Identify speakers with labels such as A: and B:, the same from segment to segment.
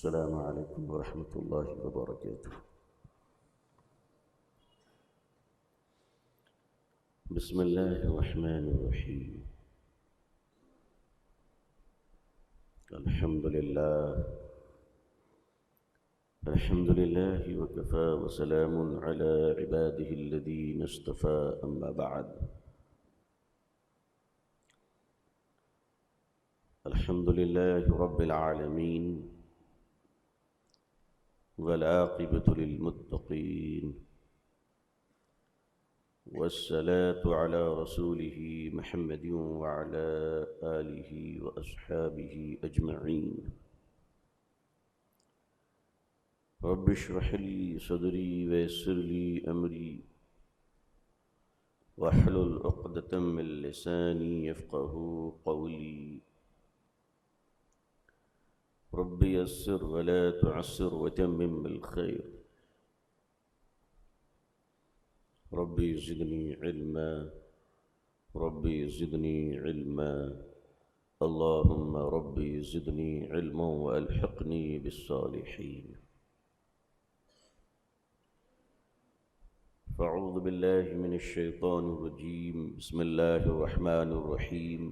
A: السلام عليكم ورحمة الله وبركاته. بسم الله الرحمن الرحيم. الحمد لله وكفى وسلام على عباده الذين اصطفى أما بعد. الحمد لله رب العالمين والعاقبة للمتقين والصلاة على رسوله محمد وعلى آله وأصحابه أجمعين. رب اشرح لي صدري ويسر لي أمري واحلل عقدة من لساني يفقهوا قولي. رب يسر ولا تعسر وتمم بالخير. ربي زدني علما ربي زدني علما اللهم ربي زدني علما وألحقني بالصالحين. فأعوذ بالله من الشيطان الرجيم. بسم الله الرحمن الرحيم.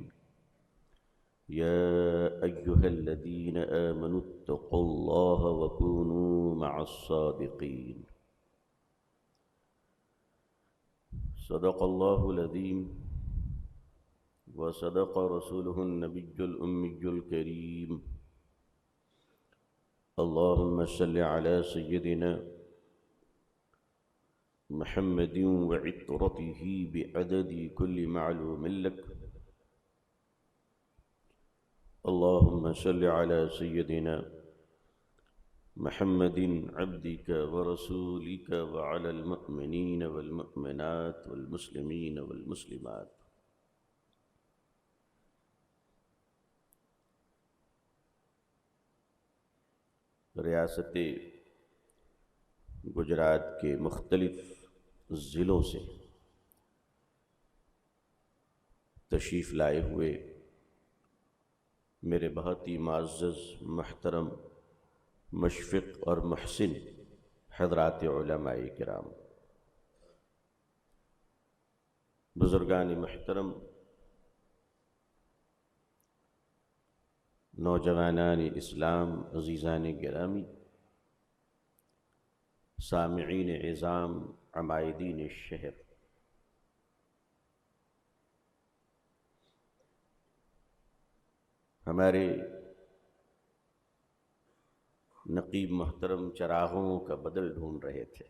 A: يا أيها الذين آمنوا اتقوا الله وكونوا مع الصادقين. صدق الله العظيم وصدق رسوله النبي الأمي الكريم. اللهم صل على سيدنا محمد وعطرته بعدد كل معلوم لك. اللهم صل على سيدنا محمد عبدك ورسولك وعلى المؤمنين والمؤمنات والمسلمين والمسلمات. ریاست گجرات کے مختلف ضلعوں سے تشریف لائے ہوئے میرے بہت ہی معزز محترم مشفق اور محسن حضرات علماء کرام، بزرگان محترم، نوجوانان اسلام، عزیزان گرامی، سامعین عظام، عمائدین الشہر، ہمارے نقیب محترم چراغوں کا بدل ڈھونڈ رہے تھے.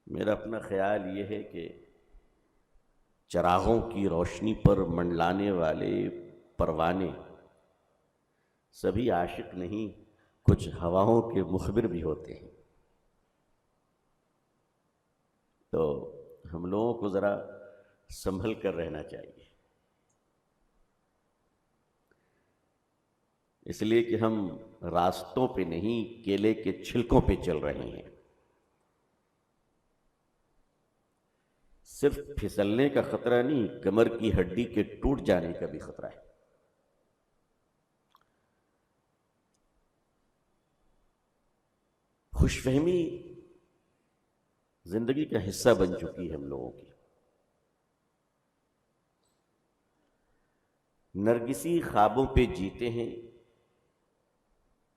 A: میرا اپنا خیال یہ ہے کہ چراغوں کی روشنی پر منڈلانے والے پروانے سبھی عاشق نہیں، کچھ ہواؤں کے مخبر بھی ہوتے ہیں. تو ہم لوگوں کو ذرا سنبھل کر رہنا چاہیے، اس لیے کہ ہم راستوں پہ نہیں، کیلے کے چھلکوں پہ چل رہے ہیں. صرف پھسلنے کا خطرہ نہیں، کمر کی ہڈی کے ٹوٹ جانے کا بھی خطرہ ہے. خوش فہمی زندگی کا حصہ بن چکی ہے ہم لوگوں کی. نرگسی خوابوں پہ جیتے ہیں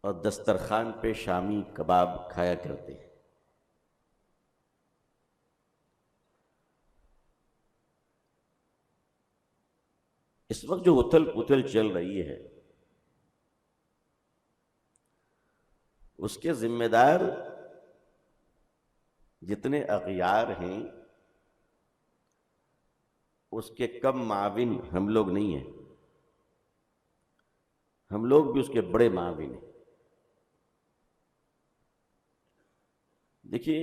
A: اور دسترخوان پہ شامی کباب کھایا کرتے ہیں. اس وقت جو اتھل پتھل چل رہی ہے اس کے ذمہ دار جتنے اغیار ہیں اس کے کم معاون ہم لوگ نہیں ہیں، ہم لوگ بھی اس کے بڑے معاون ہیں. دیکھیے،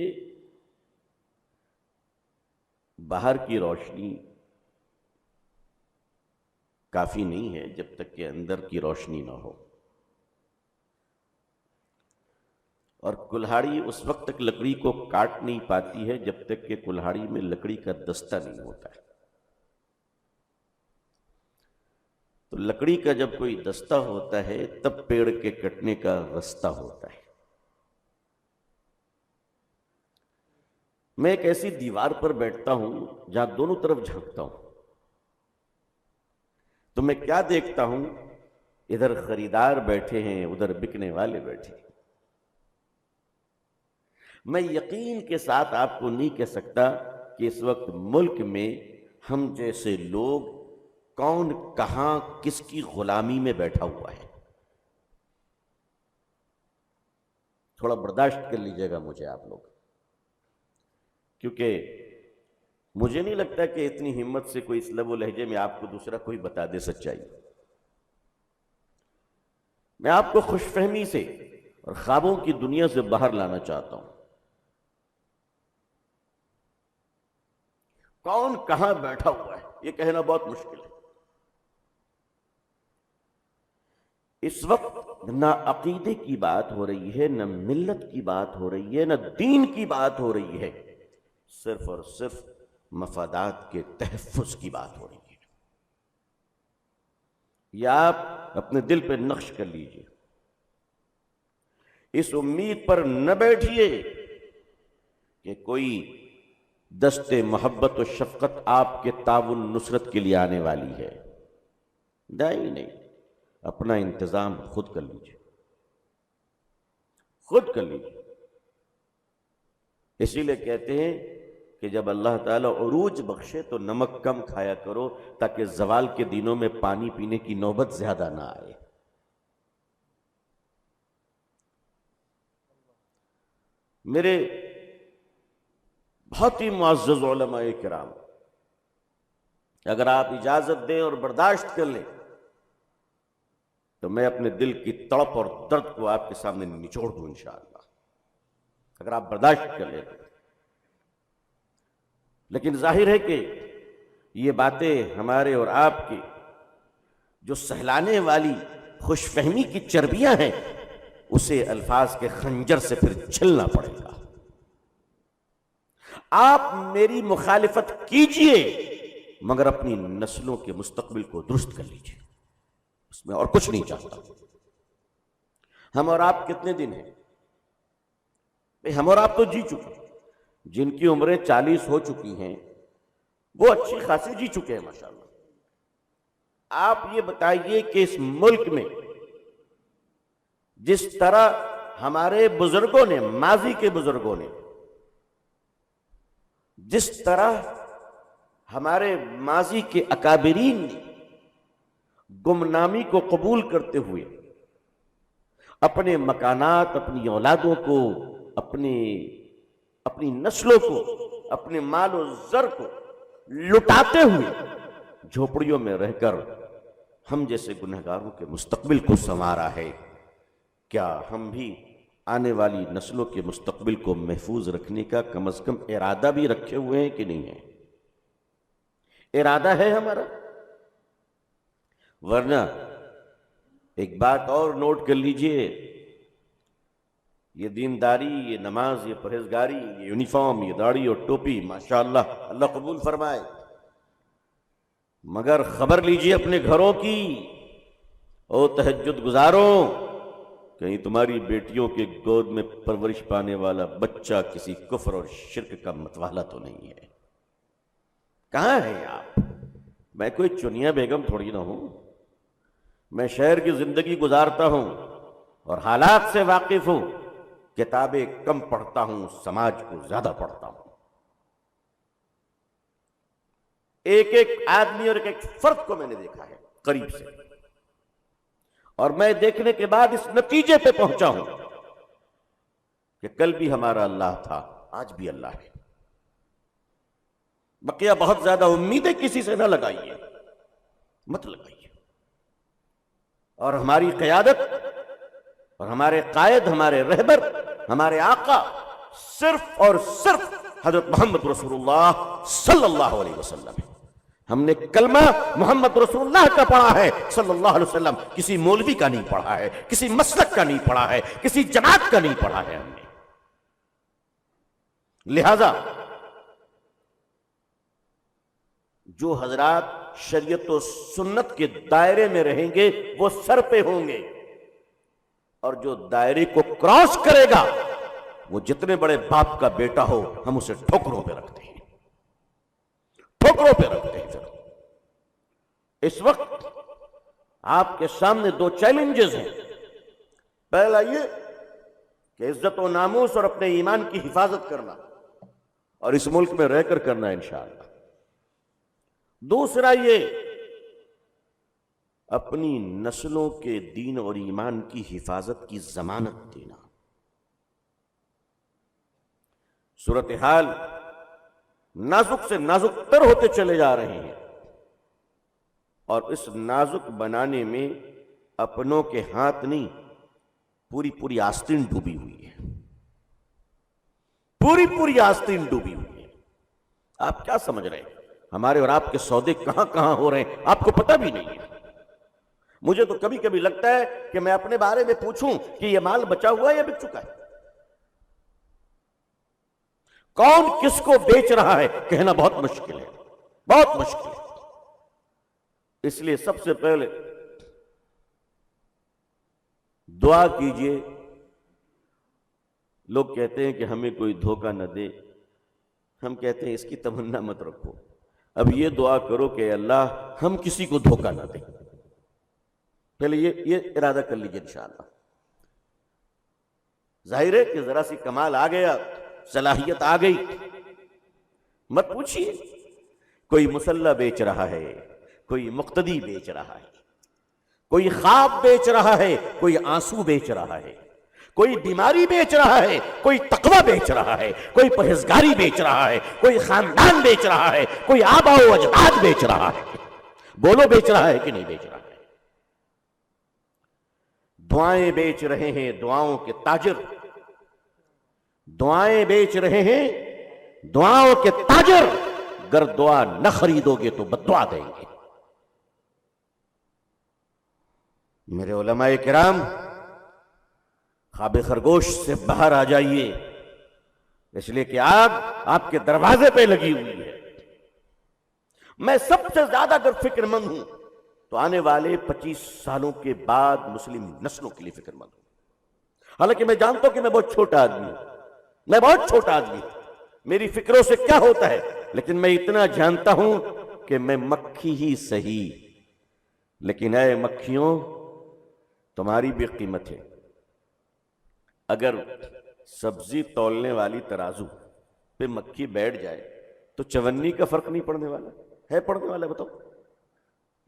A: باہر کی روشنی کافی نہیں ہے جب تک کہ اندر کی روشنی نہ ہو، اور کلہاڑی اس وقت تک لکڑی کو کاٹ نہیں پاتی ہے جب تک کہ کلہاڑی میں لکڑی کا دستہ نہیں ہوتا ہے. تو لکڑی کا جب کوئی دستہ ہوتا ہے تب پیڑ کے کٹنے کا رستہ ہوتا ہے۔ میں ایک ایسی دیوار پر بیٹھتا ہوں جہاں دونوں طرف جھانکتا ہوں تو میں کیا دیکھتا ہوں؟ ادھر خریدار بیٹھے ہیں، ادھر بکنے والے بیٹھے ہیں۔ میں یقین کے ساتھ آپ کو نہیں کہہ سکتا کہ اس وقت ملک میں ہم جیسے لوگ کون کہاں کس کی غلامی میں بیٹھا ہوا ہے۔ تھوڑا برداشت کر لیجئے گا مجھے آپ لوگ، کیونکہ مجھے نہیں لگتا کہ اتنی ہمت سے کوئی اس لب و لہجے میں آپ کو دوسرا کوئی بتا دے سچائی۔ میں آپ کو خوش فہمی سے اور خوابوں کی دنیا سے باہر لانا چاہتا ہوں۔ کون کہاں بیٹھا ہوا ہے یہ کہنا بہت مشکل ہے۔ اس وقت نہ عقیدے کی بات ہو رہی ہے، نہ ملت کی بات ہو رہی ہے، نہ دین کی بات ہو رہی ہے، صرف اور صرف مفادات کے تحفظ کی بات ہو رہی ہے۔ یا آپ اپنے دل پہ نقش کر لیجئے، اس امید پر نہ بیٹھیے کہ کوئی دست محبت و شفقت آپ کے تعاون نصرت کے لیے آنے والی ہے۔ نہیں، اپنا انتظام خود کر لیجئے، خود کر لیجئے۔ اسی لیے کہتے ہیں کہ جب اللہ تعالیٰ عروج بخشے تو نمک کم کھایا کرو تاکہ زوال کے دنوں میں پانی پینے کی نوبت زیادہ نہ آئے۔ میرے بہت ہی معزز علماء کرام، اگر آپ اجازت دیں اور برداشت کر لیں تو میں اپنے دل کی تڑپ اور درد کو آپ کے سامنے نچوڑ دوں انشاءاللہ، اگر آپ برداشت کر لیں۔ لیکن ظاہر ہے کہ یہ باتیں ہمارے اور آپ کی جو سہلانے والی خوش فہمی کی چربیاں ہیں اسے الفاظ کے خنجر سے پھر چھلنا پڑے گا۔ آپ میری مخالفت کیجئے مگر اپنی نسلوں کے مستقبل کو درست کر لیجئے، اس میں اور کچھ نہیں چاہتا۔ ہم اور آپ کتنے دن ہیں؟ ہم اور آپ تو جی چکے، جن کی عمریں 40 ہو چکی ہیں وہ اچھی خاصی جی چکے ہیں ماشاءاللہ۔ آپ یہ بتائیے کہ اس ملک میں جس طرح ہمارے بزرگوں نے، ماضی کے بزرگوں نے، جس طرح ہمارے ماضی کے اکابرین نے گمنامی کو قبول کرتے ہوئے اپنے مکانات، اپنی اولادوں کو، اپنی نسلوں کو، اپنے مال و زر کو لٹاتے ہوئے جھوپڑیوں میں رہ کر ہم جیسے گنہگاروں کے مستقبل کو سنوارا ہے، کیا ہم بھی آنے والی نسلوں کے مستقبل کو محفوظ رکھنے کا کم از کم ارادہ بھی رکھے ہوئے ہیں کہ نہیں ہے؟ ارادہ ہے ہمارا؟ ورنہ ایک بات اور نوٹ کر لیجئے، یہ دینداری، یہ نماز، یہ پرہیزگاری، یہ یونیفارم، یہ داڑھی اور ٹوپی ماشاءاللہ اللہ قبول فرمائے، مگر خبر لیجئے اپنے گھروں کی، او تہجد گزاروں، کہیں تمہاری بیٹیوں کے گود میں پرورش پانے والا بچہ کسی کفر اور شرک کا متوالا تو نہیں ہے۔ کہاں ہے آپ؟ میں کوئی چنیا بیگم تھوڑی نہ ہوں، میں شہر کی زندگی گزارتا ہوں اور حالات سے واقف ہوں، کتابیں کم پڑھتا ہوں، سماج کو زیادہ پڑھتا ہوں۔ ایک ایک آدمی اور ایک ایک فرد کو میں نے دیکھا ہے قریب سے، اور میں دیکھنے کے بعد اس نتیجے پہ پہنچا ہوں کہ کل بھی ہمارا اللہ تھا، آج بھی اللہ ہے۔ بقیہ بہت زیادہ امیدیں کسی سے نہ لگائیے، مت لگائیے۔ اور ہماری قیادت اور ہمارے قائد، ہمارے رہبر، ہمارے آقا صرف اور صرف حضرت محمد رسول اللہ صلی اللہ علیہ وسلم ہے۔ ہم نے کلمہ محمد رسول اللہ کا پڑھا ہے صلی اللہ علیہ وسلم، کسی مولوی کا نہیں پڑھا ہے، کسی مسلک کا نہیں پڑھا ہے، کسی جماعت کا نہیں پڑھا ہے ہم نے۔ لہذا جو حضرات شریعت و سنت کے دائرے میں رہیں گے وہ سر پہ ہوں گے، اور جو دائرے کو کراس کرے گا وہ جتنے بڑے باپ کا بیٹا ہو ہم اسے ٹھوکروں پہ رکھتے ہیں، ٹھوکروں پہ رکھتے ہیں۔ پھر اس وقت آپ کے سامنے دو چیلنجز ہیں۔ پہلا یہ کہ عزت و ناموس اور اپنے ایمان کی حفاظت کرنا، اور اس ملک میں رہ کر کرنا انشاءاللہ۔ دوسرا یہ اپنی نسلوں کے دین اور ایمان کی حفاظت کی ضمانت دینا۔ صورتحال نازک سے نازک تر ہوتے چلے جا رہے ہیں، اور اس نازک بنانے میں اپنوں کے ہاتھ نہیں، پوری آستین ڈوبی ہوئی ہے، پوری آستین ڈوبی ہوئی ہے۔ آپ کیا سمجھ رہے ہیں ہمارے اور آپ کے سودے کہاں کہاں ہو رہے ہیں آپ کو پتہ بھی نہیں ہے۔ مجھے تو کبھی کبھی لگتا ہے کہ میں اپنے بارے میں پوچھوں کہ یہ مال بچا ہوا ہے یا بک چکا ہے، کون کس کو بیچ رہا ہے کہنا بہت مشکل ہے، بہت مشکل ہے۔ اس لیے سب سے پہلے دعا کیجئے۔ لوگ کہتے ہیں کہ ہمیں کوئی دھوکہ نہ دے، ہم کہتے ہیں اس کی تمنا مت رکھو، اب یہ دعا کرو کہ اللہ ہم کسی کو دھوکہ نہ دیں۔ پہلے یہ ارادہ کر لیجئے انشاءاللہ۔ ظاہر ہے کہ ذرا سی کمال آ گیا، صلاحیت آ گئی، مت پوچھیے۔ کوئی مسلح بیچ رہا ہے، کوئی مقتدی بیچ رہا ہے، کوئی خواب بیچ رہا ہے، کوئی آنسو بیچ رہا ہے، کوئی بیماری بیچ رہا ہے، کوئی تقوی بیچ رہا ہے، کوئی پرہیزگاری بیچ رہا ہے، کوئی خاندان بیچ رہا ہے، کوئی آبا و اجداد بیچ رہا ہے۔ بولو بیچ رہا ہے کہ نہیں بیچ رہا ہے؟ دعائیں بیچ رہے ہیں، دعاؤں کے تاجر، دعائیں بیچ رہے ہیں، دعاؤں کے تاجر۔ گر دعا نہ خریدو گے تو بددعا دیں گے۔ میرے علماء کرام، خواب خرگوش سے باہر آ جائیے، اس لیے کہ آگ آپ کے دروازے پہ لگی ہوئی ہے۔ میں سب سے زیادہ اگر فکر مند ہوں تو آنے والے 25 سالوں کے بعد مسلم نسلوں کے لیے فکر مند ہوں۔ حالانکہ میں جانتا ہوں کہ میں بہت چھوٹا آدمی ہوں، میں بہت چھوٹا آدمی ہوں، میری فکروں سے کیا ہوتا ہے، لیکن میں اتنا جانتا ہوں کہ میں مکھی ہی صحیح، لیکن اے مکھیوں تمہاری بھی قیمت ہے۔ اگر سبزی تولنے والی ترازو پہ مکھی بیٹھ جائے تو چونی کا فرق نہیں پڑنے والا ہے؟ پڑنے والا ہے؟ بتاؤ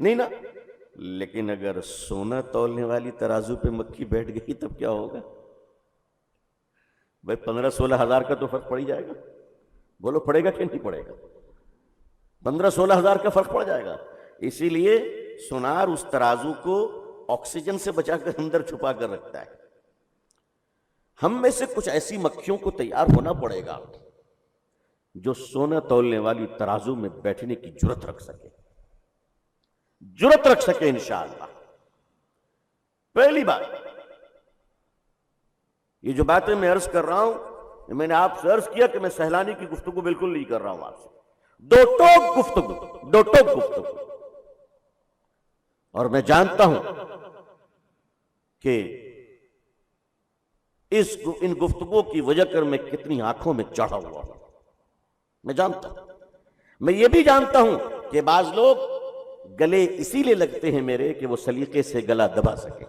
A: نہیں نا؟ لیکن اگر سونا تولنے والی ترازو پہ مکھی بیٹھ گئی تب کیا ہوگا؟ بھائی 15-16 ہزار کا تو فرق پڑ ہی جائے گا۔ بولو پڑے گا کہ نہیں پڑے گا؟ 15-16 ہزار کا فرق پڑ جائے گا۔ اسی لیے سونار اس ترازو کو آکسیجن سے بچا کر اندر چھپا کر رکھتا ہے۔ ہم میں سے کچھ ایسی مکھیوں کو تیار ہونا پڑے گا جو سونا تولنے والی ترازو میں بیٹھنے کی جرت رکھ سکے، جرت رکھ سکے انشاءاللہ۔ پہلی بات، یہ جو باتیں میں عرض کر رہا ہوں، میں نے آپ سے عرض کیا کہ میں سہلانی کی گفتگو بالکل نہیں کر رہا ہوں آپ سے، دو ٹوک گفتگو، اور میں جانتا ہوں کہ ان گفتگو کی وجہ کر میں کتنی آنکھوں میں چڑھا ہوا ہوں، میں جانتا ہوں۔ میں یہ بھی جانتا ہوں کہ بعض لوگ گلے اسی لیے لگتے ہیں میرے کہ وہ سلیقے سے گلا دبا سکے،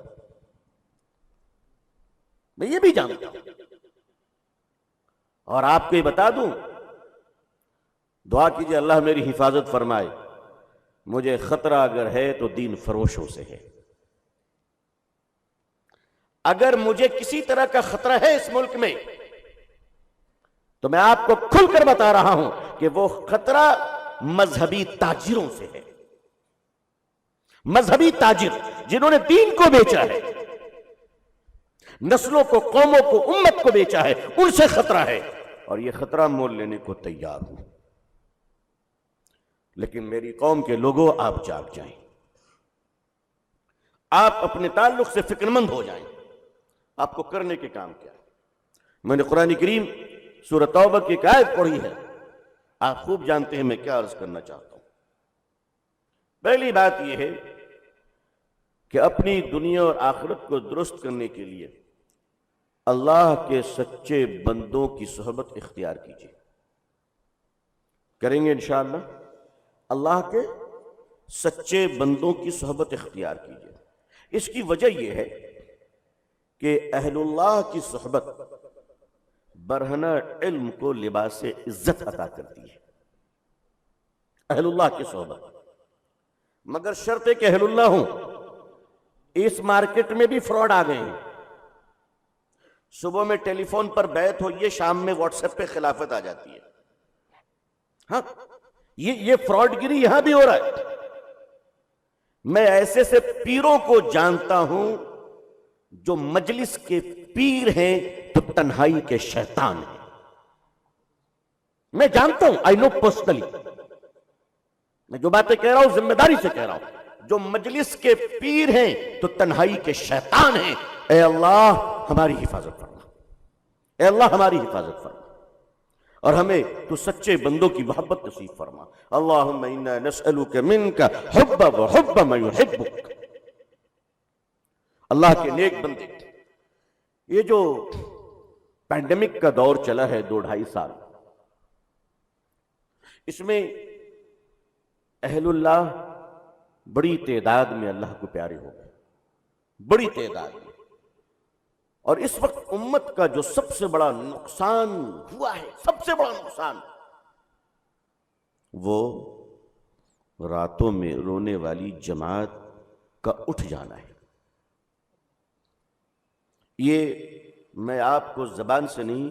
A: میں یہ بھی جانتا ہوں۔ اور آپ کو یہ بتا دوں، دعا کیجئے اللہ میری حفاظت فرمائے، مجھے خطرہ اگر ہے تو دین فروشوں سے ہے۔ اگر مجھے کسی طرح کا خطرہ ہے اس ملک میں تو میں آپ کو کھل کر بتا رہا ہوں کہ وہ خطرہ مذہبی تاجروں سے ہے۔ مذہبی تاجر جنہوں نے دین کو بیچا ہے، نسلوں کو، قوموں کو، امت کو بیچا ہے، ان سے خطرہ ہے، اور یہ خطرہ مول لینے کو تیار ہوں۔ لیکن میری قوم کے لوگوں، آپ جاگ جائیں، آپ اپنے تعلق سے فکر مند ہو جائیں۔ آپ کو کرنے کے کام کیا ہے؟ میں نے قرآن کریم سورہ توبہ کی ایک آیت پڑھی ہے، آپ خوب جانتے ہیں میں کیا عرض کرنا چاہتا ہوں۔ پہلی بات یہ ہے کہ اپنی دنیا اور آخرت کو درست کرنے کے لیے اللہ کے سچے بندوں کی صحبت اختیار کیجیے. کریں گے انشاءاللہ. اللہ کے سچے بندوں کی صحبت اختیار کیجیے. اس کی وجہ یہ ہے کہ اہل اللہ کی صحبت برہنہ علم کو لباس عزت عطا کرتی ہے. اہل اللہ کی صحبت، مگر شرط ہے کہ اہل اللہ ہوں. اس مارکیٹ میں بھی فراڈ آ گئے ہیں. صبح میں ٹیلی فون پر بیعت ہوئی ہے، شام میں واٹس ایپ پہ خلافت آ جاتی ہے. ہاں، یہ فراڈ گری یہاں بھی ہو رہا ہے. میں ایسے سے پیروں کو جانتا ہوں جو مجلس کے پیر ہیں تو تنہائی کے شیطان ہیں. میں جانتا ہوں، آئی نو پرسنلی. میں جو باتیں کہہ رہا ہوں ذمہ داری سے کہہ رہا ہوں. جو مجلس کے پیر ہیں تو تنہائی کے شیطان ہیں. اے اللہ ہماری حفاظت فرما. اے اللہ ہماری حفاظت فرما اور ہمیں تو سچے بندوں کی محبت نصیب فرما. اللہم انا نسألک منک حب و حب من یحبک. اللہ کے نیک بندے، یہ جو پینڈیمک کا دور چلا ہے 2-2.5 سال، اس میں اہل اللہ بڑی تعداد میں اللہ کو پیارے ہو گئے، بڑی تعداد میں. اور اس وقت امت کا جو سب سے بڑا نقصان ہوا ہے، سب سے بڑا نقصان، وہ راتوں میں رونے والی جماعت کا اٹھ جانا ہے. یہ میں آپ کو زبان سے نہیں،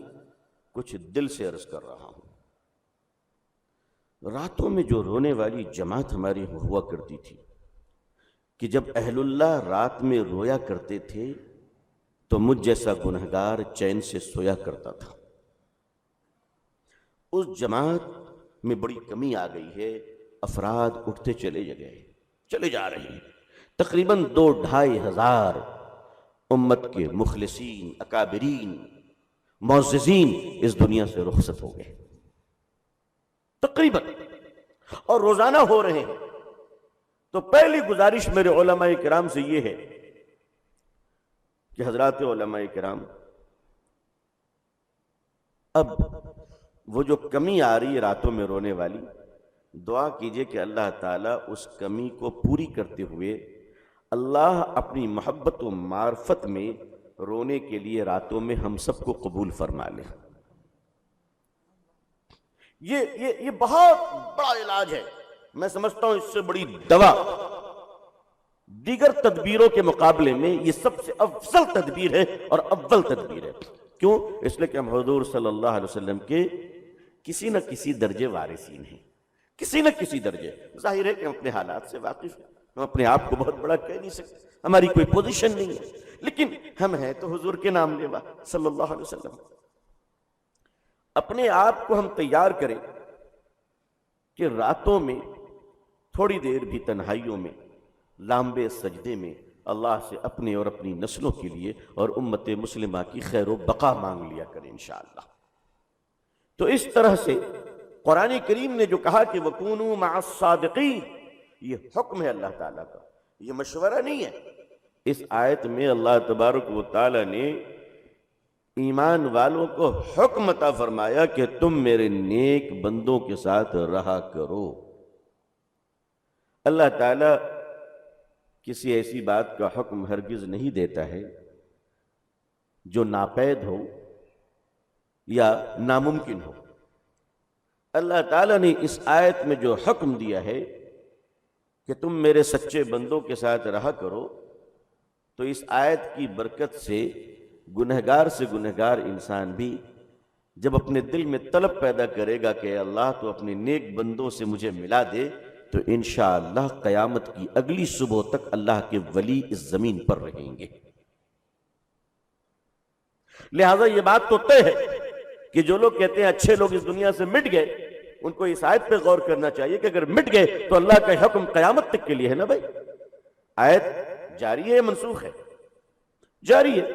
A: کچھ دل سے عرض کر رہا ہوں. راتوں میں جو رونے والی جماعت ہماری ہوا کرتی تھی، کہ جب اہل اللہ رات میں رویا کرتے تھے تو مجھ جیسا گنہگار چین سے سویا کرتا تھا. اس جماعت میں بڑی کمی آ گئی ہے. افراد اٹھتے چلے جا رہے ہیں. تقریباً 2-2.5 ہزار امت کے مخلصین، اکابرین، معززین اس دنیا سے رخصت ہو گئے تقریباً، اور روزانہ ہو رہے ہیں. تو پہلی گزارش میرے علماء کرام سے یہ ہے کہ حضرات علماء کرام، اب وہ جو کمی آ رہی ہے راتوں میں رونے والی، دعا کیجئے کہ اللہ تعالیٰ اس کمی کو پوری کرتے ہوئے اللہ اپنی محبت و معرفت میں رونے کے لیے راتوں میں ہم سب کو قبول فرما لے. یہ بہت بڑا علاج ہے. میں سمجھتا ہوں اس سے بڑی دوا دیگر تدبیروں کے مقابلے میں یہ سب سے افضل تدبیر ہے اور اول تدبیر ہے. کیوں؟ اس لیے کہ ہم حضور صلی اللہ علیہ وسلم کے کسی نہ کسی درجے وارثین ہیں، کسی نہ کسی درجے. ظاہر ہے کہ ہم اپنے حالات سے واقف ہیں، ہم اپنے آپ کو بہت بڑا کہہ نہیں سکتے، ہماری کوئی پوزیشن نہیں ہے، لیکن ہم ہیں تو حضور کے نام لیوا صلی اللہ علیہ وسلم. اپنے آپ کو ہم تیار کریں کہ راتوں میں تھوڑی دیر بھی تنہائیوں میں، لامبے سجدے میں اللہ سے اپنے اور اپنی نسلوں کے لیے اور امت مسلمہ کی خیر و بقا مانگ لیا کریں انشاءاللہ. تو اس طرح سے قرآن کریم نے جو کہا کہ وَكُونُوا مَعَ الصَّادِقِينَ، یہ حکم ہے اللہ تعالیٰ کا، یہ مشورہ نہیں ہے. اس آیت میں اللہ تبارک و تعالیٰ نے ایمان والوں کو حکم عطا فرمایا کہ تم میرے نیک بندوں کے ساتھ رہا کرو. اللہ تعالیٰ کسی ایسی بات کا حکم ہرگز نہیں دیتا ہے جو ناپید ہو یا ناممکن ہو. اللہ تعالیٰ نے اس آیت میں جو حکم دیا ہے کہ تم میرے سچے بندوں کے ساتھ رہا کرو، تو اس آیت کی برکت سے گنہگار سے گنہگار انسان بھی جب اپنے دل میں طلب پیدا کرے گا کہ اللہ تو اپنے نیک بندوں سے مجھے ملا دے، تو انشاءاللہ قیامت کی اگلی صبح تک اللہ کے ولی اس زمین پر رہیں گے. لہذا یہ بات تو طے ہے کہ جو لوگ کہتے ہیں اچھے لوگ اس دنیا سے مٹ گئے، ان کو اس آیت پہ غور کرنا چاہیے کہ اگر مٹ گئے تو اللہ کا حکم قیامت تک کے لیے ہے نا بھائی. آیت جاری ہے، منسوخ ہے؟ جاری ہے،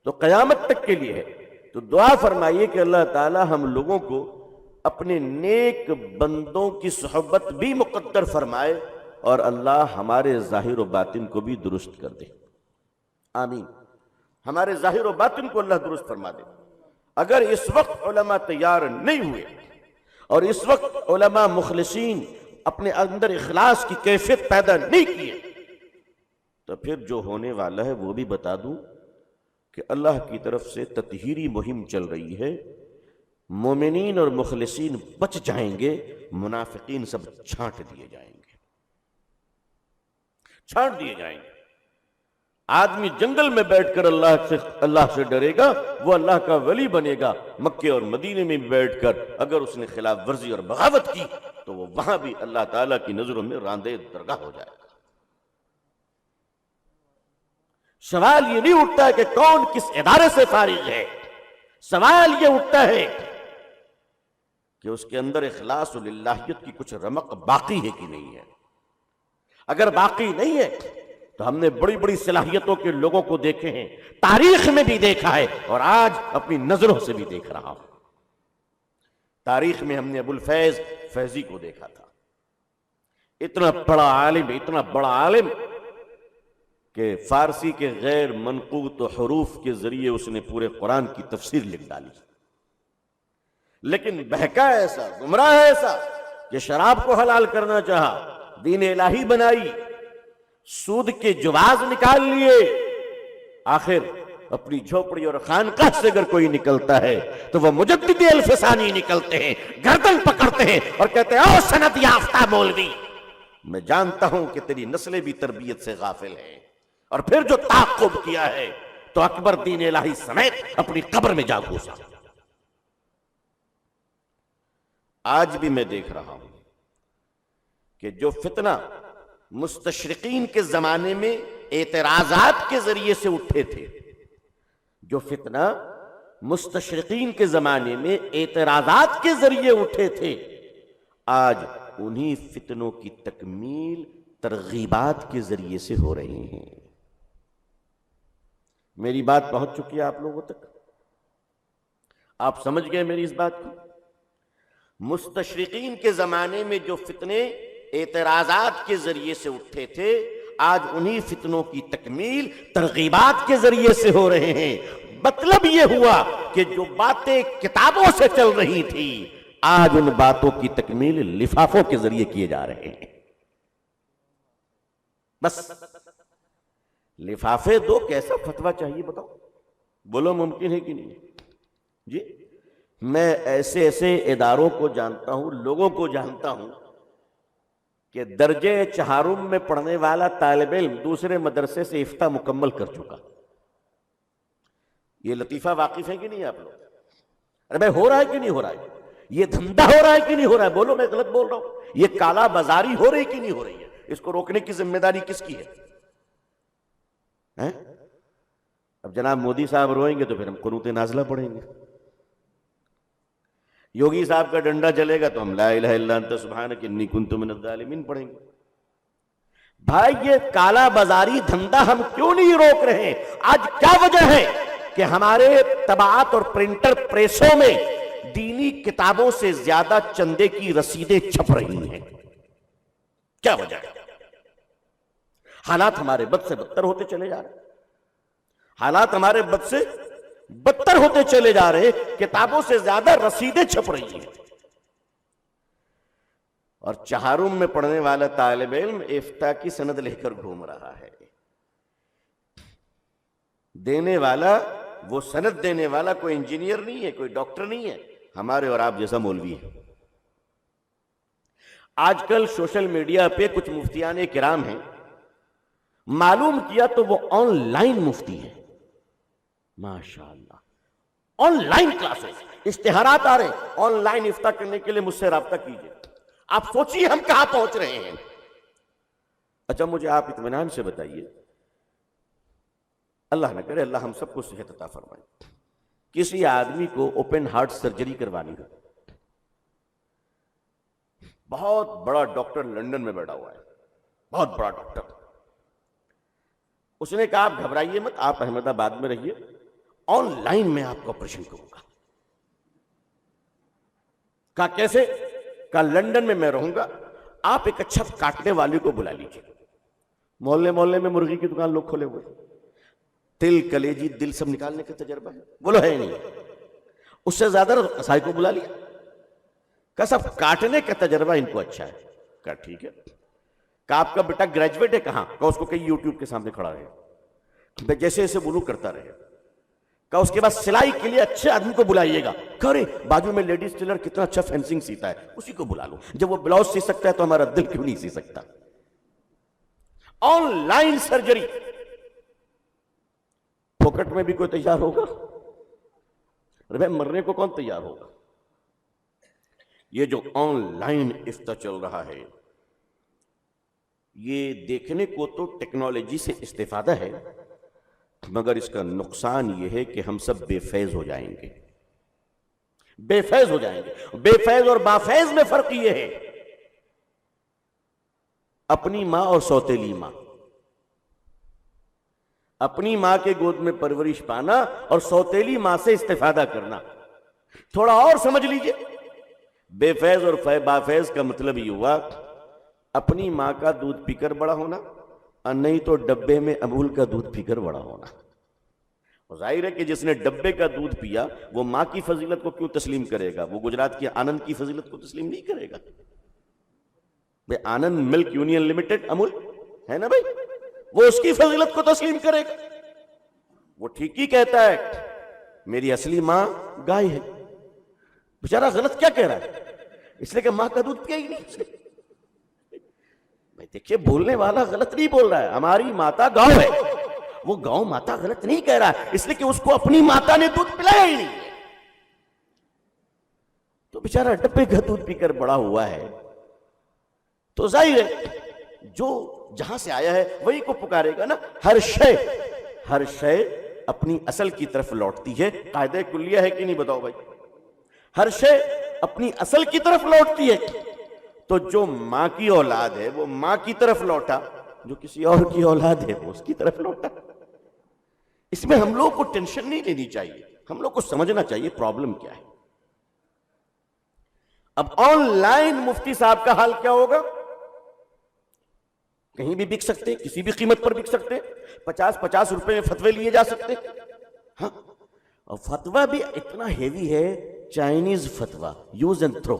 A: تو قیامت تک کے لیے ہے. تو دعا فرمائیے کہ اللہ تعالی ہم لوگوں کو اپنے نیک بندوں کی صحبت بھی مقدر فرمائے اور اللہ ہمارے ظاہر و باطن کو بھی درست کر دے، آمین۔ ہمارے ظاہر و باطن کو اللہ درست فرما دے۔ اگر اس وقت علماء تیار نہیں ہوئے اور اس وقت علماء مخلصین اپنے اندر اخلاص کی کیفیت پیدا نہیں کیے، تو پھر جو ہونے والا ہے وہ بھی بتا دوں کہ اللہ کی طرف سے تطہیری مہم چل رہی ہے، مومنین اور مخلصین بچ جائیں گے، منافقین سب چھانٹ دیے جائیں گے، چھانٹ دیے جائیں گے۔ آدمی جنگل میں بیٹھ کر اللہ سے ڈرے گا، وہ اللہ کا ولی بنے گا۔ مکے اور مدینے میں بیٹھ کر اگر اس نے خلاف ورزی اور بغاوت کی تو وہ وہاں بھی اللہ تعالیٰ کی نظروں میں راندے درگاہ ہو جائے گا۔ سوال یہ نہیں اٹھتا ہے کہ کون کس ادارے سے فارغ ہے، سوال یہ اٹھتا ہے کہ اس کے اندر اخلاص و للہیت کی کچھ رمق باقی ہے کہ نہیں ہے۔ اگر باقی نہیں ہے تو ہم نے بڑی بڑی صلاحیتوں کے لوگوں کو دیکھے ہیں، تاریخ میں بھی دیکھا ہے اور آج اپنی نظروں سے بھی دیکھ رہا ہوں۔ تاریخ میں ہم نے ابو الفیض فیضی کو دیکھا تھا، اتنا بڑا عالم، اتنا بڑا عالم کہ فارسی کے غیر منقوط حروف کے ذریعے اس نے پورے قرآن کی تفسیر لکھ ڈالی، لیکن بہکا ایسا، گمراہ ایسا کہ شراب کو حلال کرنا چاہا، دین الہی بنائی، سود کے جواز نکال لیے۔ آخر اپنی جھوپڑی اور خانقاہ سے اگر کوئی نکلتا ہے تو وہ مجدد الفسانی نکلتے ہیں، گردن پکڑتے ہیں اور کہتے ہیں او سند یافتہ مولوی، میں جانتا ہوں کہ تیری نسلیں بھی تربیت سے غافل ہیں، اور پھر جو تعاقب کیا ہے تو اکبر دین الہی سمیت اپنی قبر میں جا گھسا۔ آج بھی میں دیکھ رہا ہوں کہ جو فتنہ مستشرقین کے زمانے میں اعتراضات کے ذریعے سے اٹھے تھے، جو فتنہ مستشرقین کے زمانے میں اعتراضات کے ذریعے اٹھے تھے، آج انہی فتنوں کی تکمیل ترغیبات کے ذریعے سے ہو رہی ہیں۔ میری بات پہنچ چکی ہے آپ لوگوں تک؟ آپ سمجھ گئے میری اس بات کو؟ مستشرقین کے زمانے میں جو فتنے اعتراضات کے ذریعے سے اٹھے تھے، آج انہی فتنوں کی تکمیل ترغیبات کے ذریعے سے ہو رہے ہیں۔ مطلب یہ ہوا کہ جو باتیں کتابوں سے چل رہی تھی، آج ان باتوں کی تکمیل لفافوں کے ذریعے کیے جا رہے ہیں۔ بس لفافے دو، کیسا فتویٰ چاہیے بتاؤ؟ بولو ممکن ہے کہ نہیں؟ جی میں ایسے ایسے اداروں کو جانتا ہوں، لوگوں کو جانتا ہوں کہ درجے چہارم میں پڑھنے والا طالب علم دوسرے مدرسے سے افتاء مکمل کر چکا۔ یہ لطیفہ واقف ہے کہ نہیں آپ لوگ؟ ارے بھائی ہو رہا ہے کہ نہیں ہو رہا ہے؟ یہ دھندا ہو رہا ہے کہ نہیں ہو رہا ہے؟ بولو میں غلط بول رہا ہوں؟ یہ کالا بازاری ہو رہی کہ نہیں ہو رہی ہے؟ اس کو روکنے کی ذمہ داری کس کی ہے؟ اب جناب مودی صاحب روئیں گے تو پھر ہم قنوت نازلہ پڑھیں گے، یوگی صاحب کا ڈنڈا چلے گا تو ہم لا الہ الا انت سبحانک انی کنت من الظالمین پڑھیں گے۔ بھائی یہ کالا بازاری دھندا ہم کیوں نہیں روک رہے؟ آج کیا وجہ ہے کہ ہمارے طباعت اور پرنٹر پریسوں میں دینی کتابوں سے زیادہ چندے کی رسیدیں چھپ رہی ہیں؟ کیا وجہ ہے؟ حالات ہمارے بد سے بدتر ہوتے چلے جا رہے، حالات ہمارے بد سے بدتر ہوتے چلے جا رہے، کتابوں سے زیادہ رسیدیں چھپ رہی ہیں، اور چہارم میں پڑھنے والا طالب علم افتاء کی سند لے کر گھوم رہا ہے۔ دینے والا، وہ سند دینے والا کوئی انجینئر نہیں ہے، کوئی ڈاکٹر نہیں ہے، ہمارے اور آپ جیسا مولوی ہے۔ آج کل سوشل میڈیا پہ کچھ مفتیان کرام ہیں، معلوم کیا تو وہ آن لائن مفتی ہے، ماشاءاللہ آن لائن کلاسز، اشتہارات آ رہے ہیں آن لائن افتاء کرنے کے لیے مجھ سے رابطہ کیجئے۔ آپ سوچئے ہم کہاں پہنچ رہے ہیں۔ اچھا مجھے آپ اطمینان سے بتائیے، اللہ نہ کرے اللہ ہم سب کو صحت عطا فرمائے، کسی آدمی کو اوپن ہارٹ سرجری کروانی ہو، بہت بڑا ڈاکٹر لندن میں بیٹھا ہوا ہے، بہت بڑا ڈاکٹر، اس نے کہا آپ گھبرائیے مت، آپ احمد آباد میں رہیے، آن لائن میں آپ کو آپریشن کروں گا۔ کہا کیسے؟ کہا لندن میں رہوں گا، آپ ایک اچھا کاٹنے والے کو بلا لیجیے. محلے محلے میں مرغی کی دکان لوگ کھولے ہوئے, تل کلیجی دل سب نکالنے کا تجربہ ہے, بولو ہے نہیں. اس سے زیادہ قصائی کو بلا لیا, کہ سب کاٹنے کا تجربہ ان کو اچھا ہے. کہا ٹھیک ہے. کہ آپ کا بیٹا گریجویٹ ہے کہاں؟ کہ اس کو کہیں یوٹیوب کے سامنے کھڑا رہے, جیسے ایسے بولو کرتا رہے. کہ اس کے بعد سلائی کے لیے اچھے آدمی کو بلائیے گا. کہ ارے بازو میں لیڈیز ٹیلر کتنا اچھا فینسنگ سیتا ہے, اسی کو بلا لو. جب وہ بلاؤز سی سکتا ہے تو ہمارا دل کیوں نہیں سی سکتا؟ آن لائن سرجری پوکٹ میں بھی کوئی تیار ہوگا؟ ارے بھائی مرنے کو کون تیار ہوگا؟ یہ جو آن لائن افتہ چل رہا ہے, یہ دیکھنے کو تو ٹیکنالوجی سے استفادہ ہے, مگر اس کا نقصان یہ ہے کہ ہم سب بے فیض ہو جائیں گے. بے فیض ہو جائیں گے. بے فیض اور بافیض میں فرق یہ ہے, اپنی ماں اور سوتیلی ماں. اپنی ماں کے گود میں پرورش پانا اور سوتیلی ماں سے استفادہ کرنا. تھوڑا اور سمجھ لیجئے, بے فیض اور بافیض کا مطلب یہ ہوا اپنی ماں کا دودھ پی کر بڑا ہونا, اور نہیں تو ڈبے میں امول کا دودھ پی کر بڑا ہونا. ظاہر ہے کہ جس نے ڈبے کا دودھ پیا وہ ماں کی فضیلت کو کیوں تسلیم کرے گا؟ وہ گجرات کی آنند کی فضیلت کو تسلیم نہیں کرے گا. بھئی آنند ملک یونین لمیٹڈ امول ہے نا بھائی, وہ اس کی فضیلت کو تسلیم کرے گا. وہ ٹھیک ہی کہتا ہے, میری اصلی ماں گائے ہے. بیچارہ غلط کیا کہہ رہا ہے؟ اس لیے کہ ماں کا دودھ پیا ہی نہیں. دیکھیے بولنے والا غلط نہیں بول رہا ہے, ہماری ماتا گاؤں ہے. وہ گاؤں ماتا غلط نہیں کہہ رہا ہے, اس لیے کہ اس کو اپنی ماتا نے دودھ پلایا ہی نہیں ہے. تو بیچارہ ڈبے کا دودھ پی کر بڑا ہوا ہے, تو ظاہر ہے جو جہاں سے آیا ہے وہی کو پکارے گا نا. ہر شے اپنی اصل کی طرف لوٹتی ہے. قاعدہ کلیہ ہے کہ نہیں بتاؤ بھائی؟ ہر شے اپنی اصل کی طرف لوٹتی ہے. تو جو ماں کی اولاد ہے وہ ماں کی طرف لوٹا, جو کسی اور کی اولاد ہے وہ اس کی طرف لوٹا. اس میں ہم لوگ کو ٹینشن نہیں لینی چاہیے, ہم لوگ کو سمجھنا چاہیے پرابلم کیا ہے. اب آن لائن مفتی صاحب کا حال کیا ہوگا؟ کہیں بھی بک سکتے, کسی بھی قیمت پر بک سکتے, 50 روپے میں فتوے لیے جا سکتے. ہاں, اور فتوہ بھی اتنا ہیوی ہے, چائنیز فتوہ, یوز اینڈ تھرو.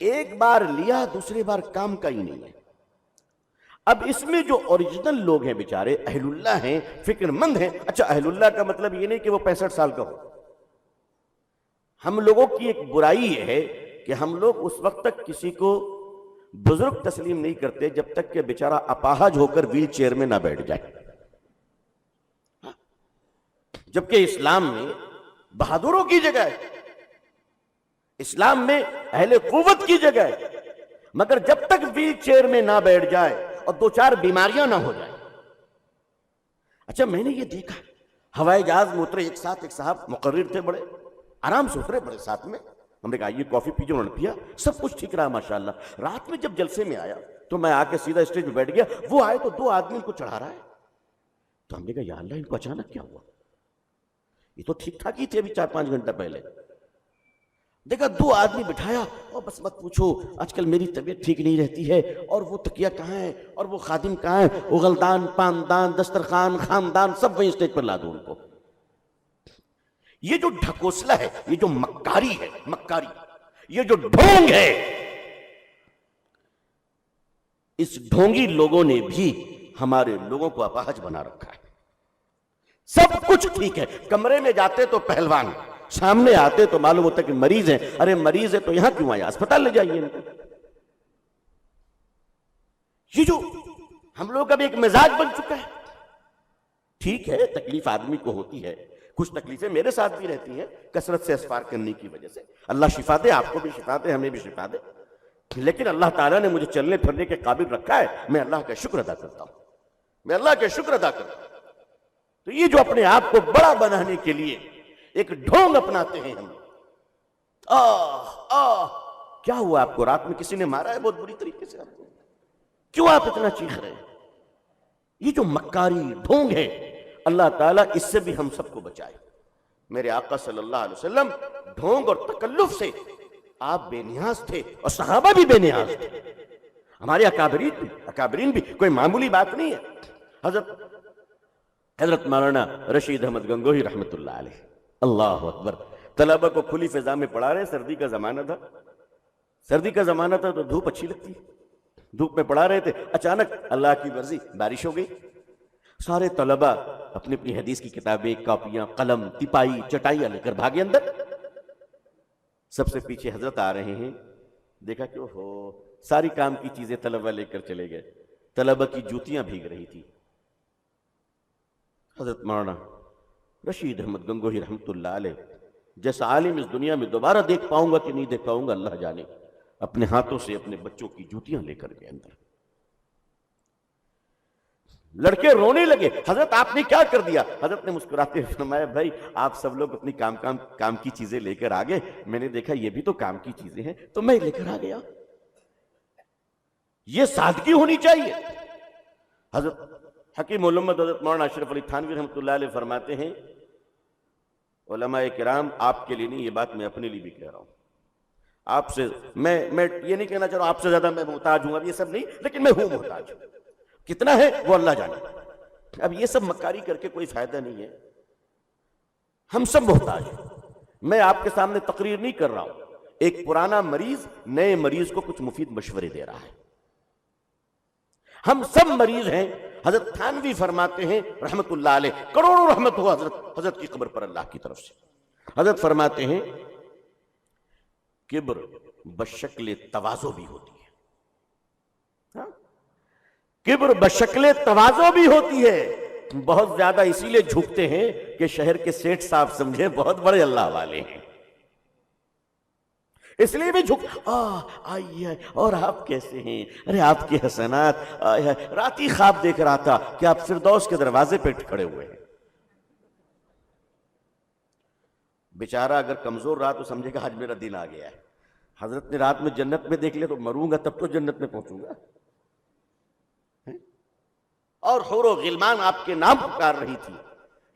A: ایک بار لیا دوسری بار کام کا ہی نہیں ہے. اب اس میں جو اوریجنل لوگ ہیں بیچارے اہل اللہ ہیں, فکر مند ہیں. اچھا اہل اللہ کا مطلب یہ نہیں کہ وہ 65 سال کا ہو. ہم لوگوں کی ایک برائی یہ ہے کہ ہم لوگ اس وقت تک کسی کو بزرگ تسلیم نہیں کرتے جب تک کہ بیچارہ اپاہج ہو کر ویل چیئر میں نہ بیٹھ جائے. جبکہ اسلام میں بہادروں کی جگہ ہے, اسلام میں اہل قوت کی جگہ ہے, مگر جب تک ویل چیئر میں نہ بیٹھ جائے اور 2-4 بیماریاں نہ ہو جائیں. اچھا میں نے یہ دیکھا, ہوائی جہاز میں اترے, ایک ساتھ ایک صاحب مقرر تھے, بڑے آرام سے اترے, بڑے ساتھ میں. ہم نے کہا یہ کافی پیجو, انہوں نے پیا, سب کچھ ٹھیک رہا ماشاءاللہ. رات میں جب جلسے میں آیا تو میں آ کے سیدھا اسٹیج پہ بیٹھ گیا. وہ آئے تو 2 آدمی ان کو چڑھا رہا ہے. تو ہم نے کہا یا اللہ ان کو اچانک کیا ہوا؟ یہ تو ٹھیک ٹھاک ہی تھے ابھی 4-5 گھنٹہ پہلے. دیکھا 2 آدمی بٹھایا, اور بس مت پوچھو آج کل میری طبیعت ٹھیک نہیں رہتی ہے, اور وہ تکیہ کہاں ہے, اور وہ خادم کہاں ہے, وہ غلدان, پاندان, دسترخوان, خاندان سب وہیں اسٹیج پر لا دو ان کو. یہ جو ڈھکوسلا ہے, یہ جو مکاری ہے, مکاری, یہ جو ڈھونگ ہے, اس ڈھونگی لوگوں نے بھی ہمارے لوگوں کو اپاہج بنا رکھا ہے. سب کچھ ٹھیک ہے, کمرے میں جاتے تو پہلوان, سامنے آتے تو معلوم ہوتا کہ مریض ہیں. ارے مریض ہے تو یہاں کیوں آیا, اسپتال لے جائیے ان کو. یہ جو ہم لوگ کا بھی ایک مزاج بن چکا ہے. ٹھیک ہے تکلیف آدمی کو ہوتی ہے, کچھ تکلیفیں میرے ساتھ بھی رہتی ہیں کثرت سے اسفار کرنے کی وجہ سے. اللہ شفا دے, آپ کو بھی شفا دے, ہمیں بھی شفا دے. لیکن اللہ تعالیٰ نے مجھے چلنے پھرنے کے قابل رکھا ہے, میں اللہ کا شکر ادا کرتا ہوں, میں اللہ کا شکر ادا کرتا ہوں. تو یہ جو اپنے آپ کو بڑا بنانے کے لیے ایک ڈھونگ اپناتے ہیں ہم, کیا ہوا آپ کو؟ رات میں کسی نے مارا ہے بہت بری طریقے سے آپ کو, کیوں آپ اتنا چیخ رہے ہیں؟ یہ جو مکاری ڈھونگ ہے, اللہ تعالیٰ اس سے بھی ہم سب کو بچائے. میرے آقا صلی اللہ علیہ وسلم ڈھونگ اور تکلف سے آپ بے نیاز تھے اور صحابہ بھی بے نیاز تھے، ہمارے اکابرین بھی کوئی معمولی بات نہیں ہے۔ حضرت مولانا رشید احمد گنگوہی رحمت اللہ علیہ، اللہ اکبر، طلبہ کو کھلی فضا میں پڑھا رہے، سردی کا زمانہ تھا تو دھوپ اچھی لگتی ہے، دھوپ میں پڑھا رہے تھے، اچانک اللہ کی مرضی بارش ہو گئی، سارے طلبہ اپنی اپنی حدیث کی کتابیں، کاپیاں، قلم، تپائی، چٹائیاں لے کر بھاگے اندر۔ سب سے پیچھے حضرت آ رہے ہیں، دیکھا کہ ساری کام کی چیزیں طلبہ لے کر چلے گئے، طلبہ کی جوتیاں بھیگ رہی تھی۔ حضرت مولانا رشید احمد گنگوہی رحمت اللہ علیہ جیسا عالم اس دنیا میں دوبارہ دیکھ پاؤں گا کہ نہیں دیکھ پاؤں گا اللہ جانے، اپنے ہاتھوں سے اپنے بچوں کی جوتیاں لے کر گئے اندر۔ لڑکے رونے لگے، حضرت آپ نے کیا کر دیا؟ حضرت نے مسکراتے ہوئے فرمایا، بھائی آپ سب لوگ اپنی کام کی چیزیں لے کر آگے، میں نے دیکھا یہ بھی تو کام کی چیزیں ہیں تو میں لے کر آ گیا۔ یہ سادگی ہونی چاہیے۔ حضرت حکیم علمت حضرت مولانا اشرف علی تھانوی رحمۃ اللہ علیہ فرماتے ہیں، علماء کرام آپ کے لیے نہیں، یہ بات میں اپنے لیے بھی کہہ رہا ہوں، آپ سے میں یہ نہیں کہنا چاہ رہا ہوں آپ سے زیادہ میں محتاج ہوں، اب یہ سب نہیں، لیکن میں ہوں محتاج، کتنا ہے وہ اللہ جانے۔ اب یہ سب مکاری کر کے کوئی فائدہ نہیں ہے، ہم سب محتاج ہیں۔ میں آپ کے سامنے تقریر نہیں کر رہا ہوں، ایک پرانا مریض نئے مریض کو کچھ مفید مشورے دے رہا ہے، ہم سب مریض ہیں۔ حضرت تھانوی فرماتے ہیں رحمت اللہ علیہ، کروڑوں رحمت ہو حضرت کی قبر پر اللہ کی طرف سے، حضرت فرماتے ہیں کبر بشکل تواضع بھی ہوتی ہے، کبر بشکل تواضع بھی ہوتی ہے، بہت زیادہ اسی لیے جھکتے ہیں کہ شہر کے سیٹ صاحب سمجھے بہت بڑے اللہ والے ہیں، اس لیے بھی آئیے اور آپ کیسے ہیں، ارے آپ کے حسنات، رات ہی خواب دیکھ رہا تھا کہ آپ فردوس کے دروازے پہ کھڑے ہوئے ہیں۔ بیچارہ اگر کمزور رہا تو سمجھے گا آج میرا دن آ گیا ہے، حضرت نے رات میں جنت میں دیکھ لیا تو مروں گا تب تو جنت میں پہنچوں گا، اور حور و غلمان آپ کے نام پکار رہی تھی،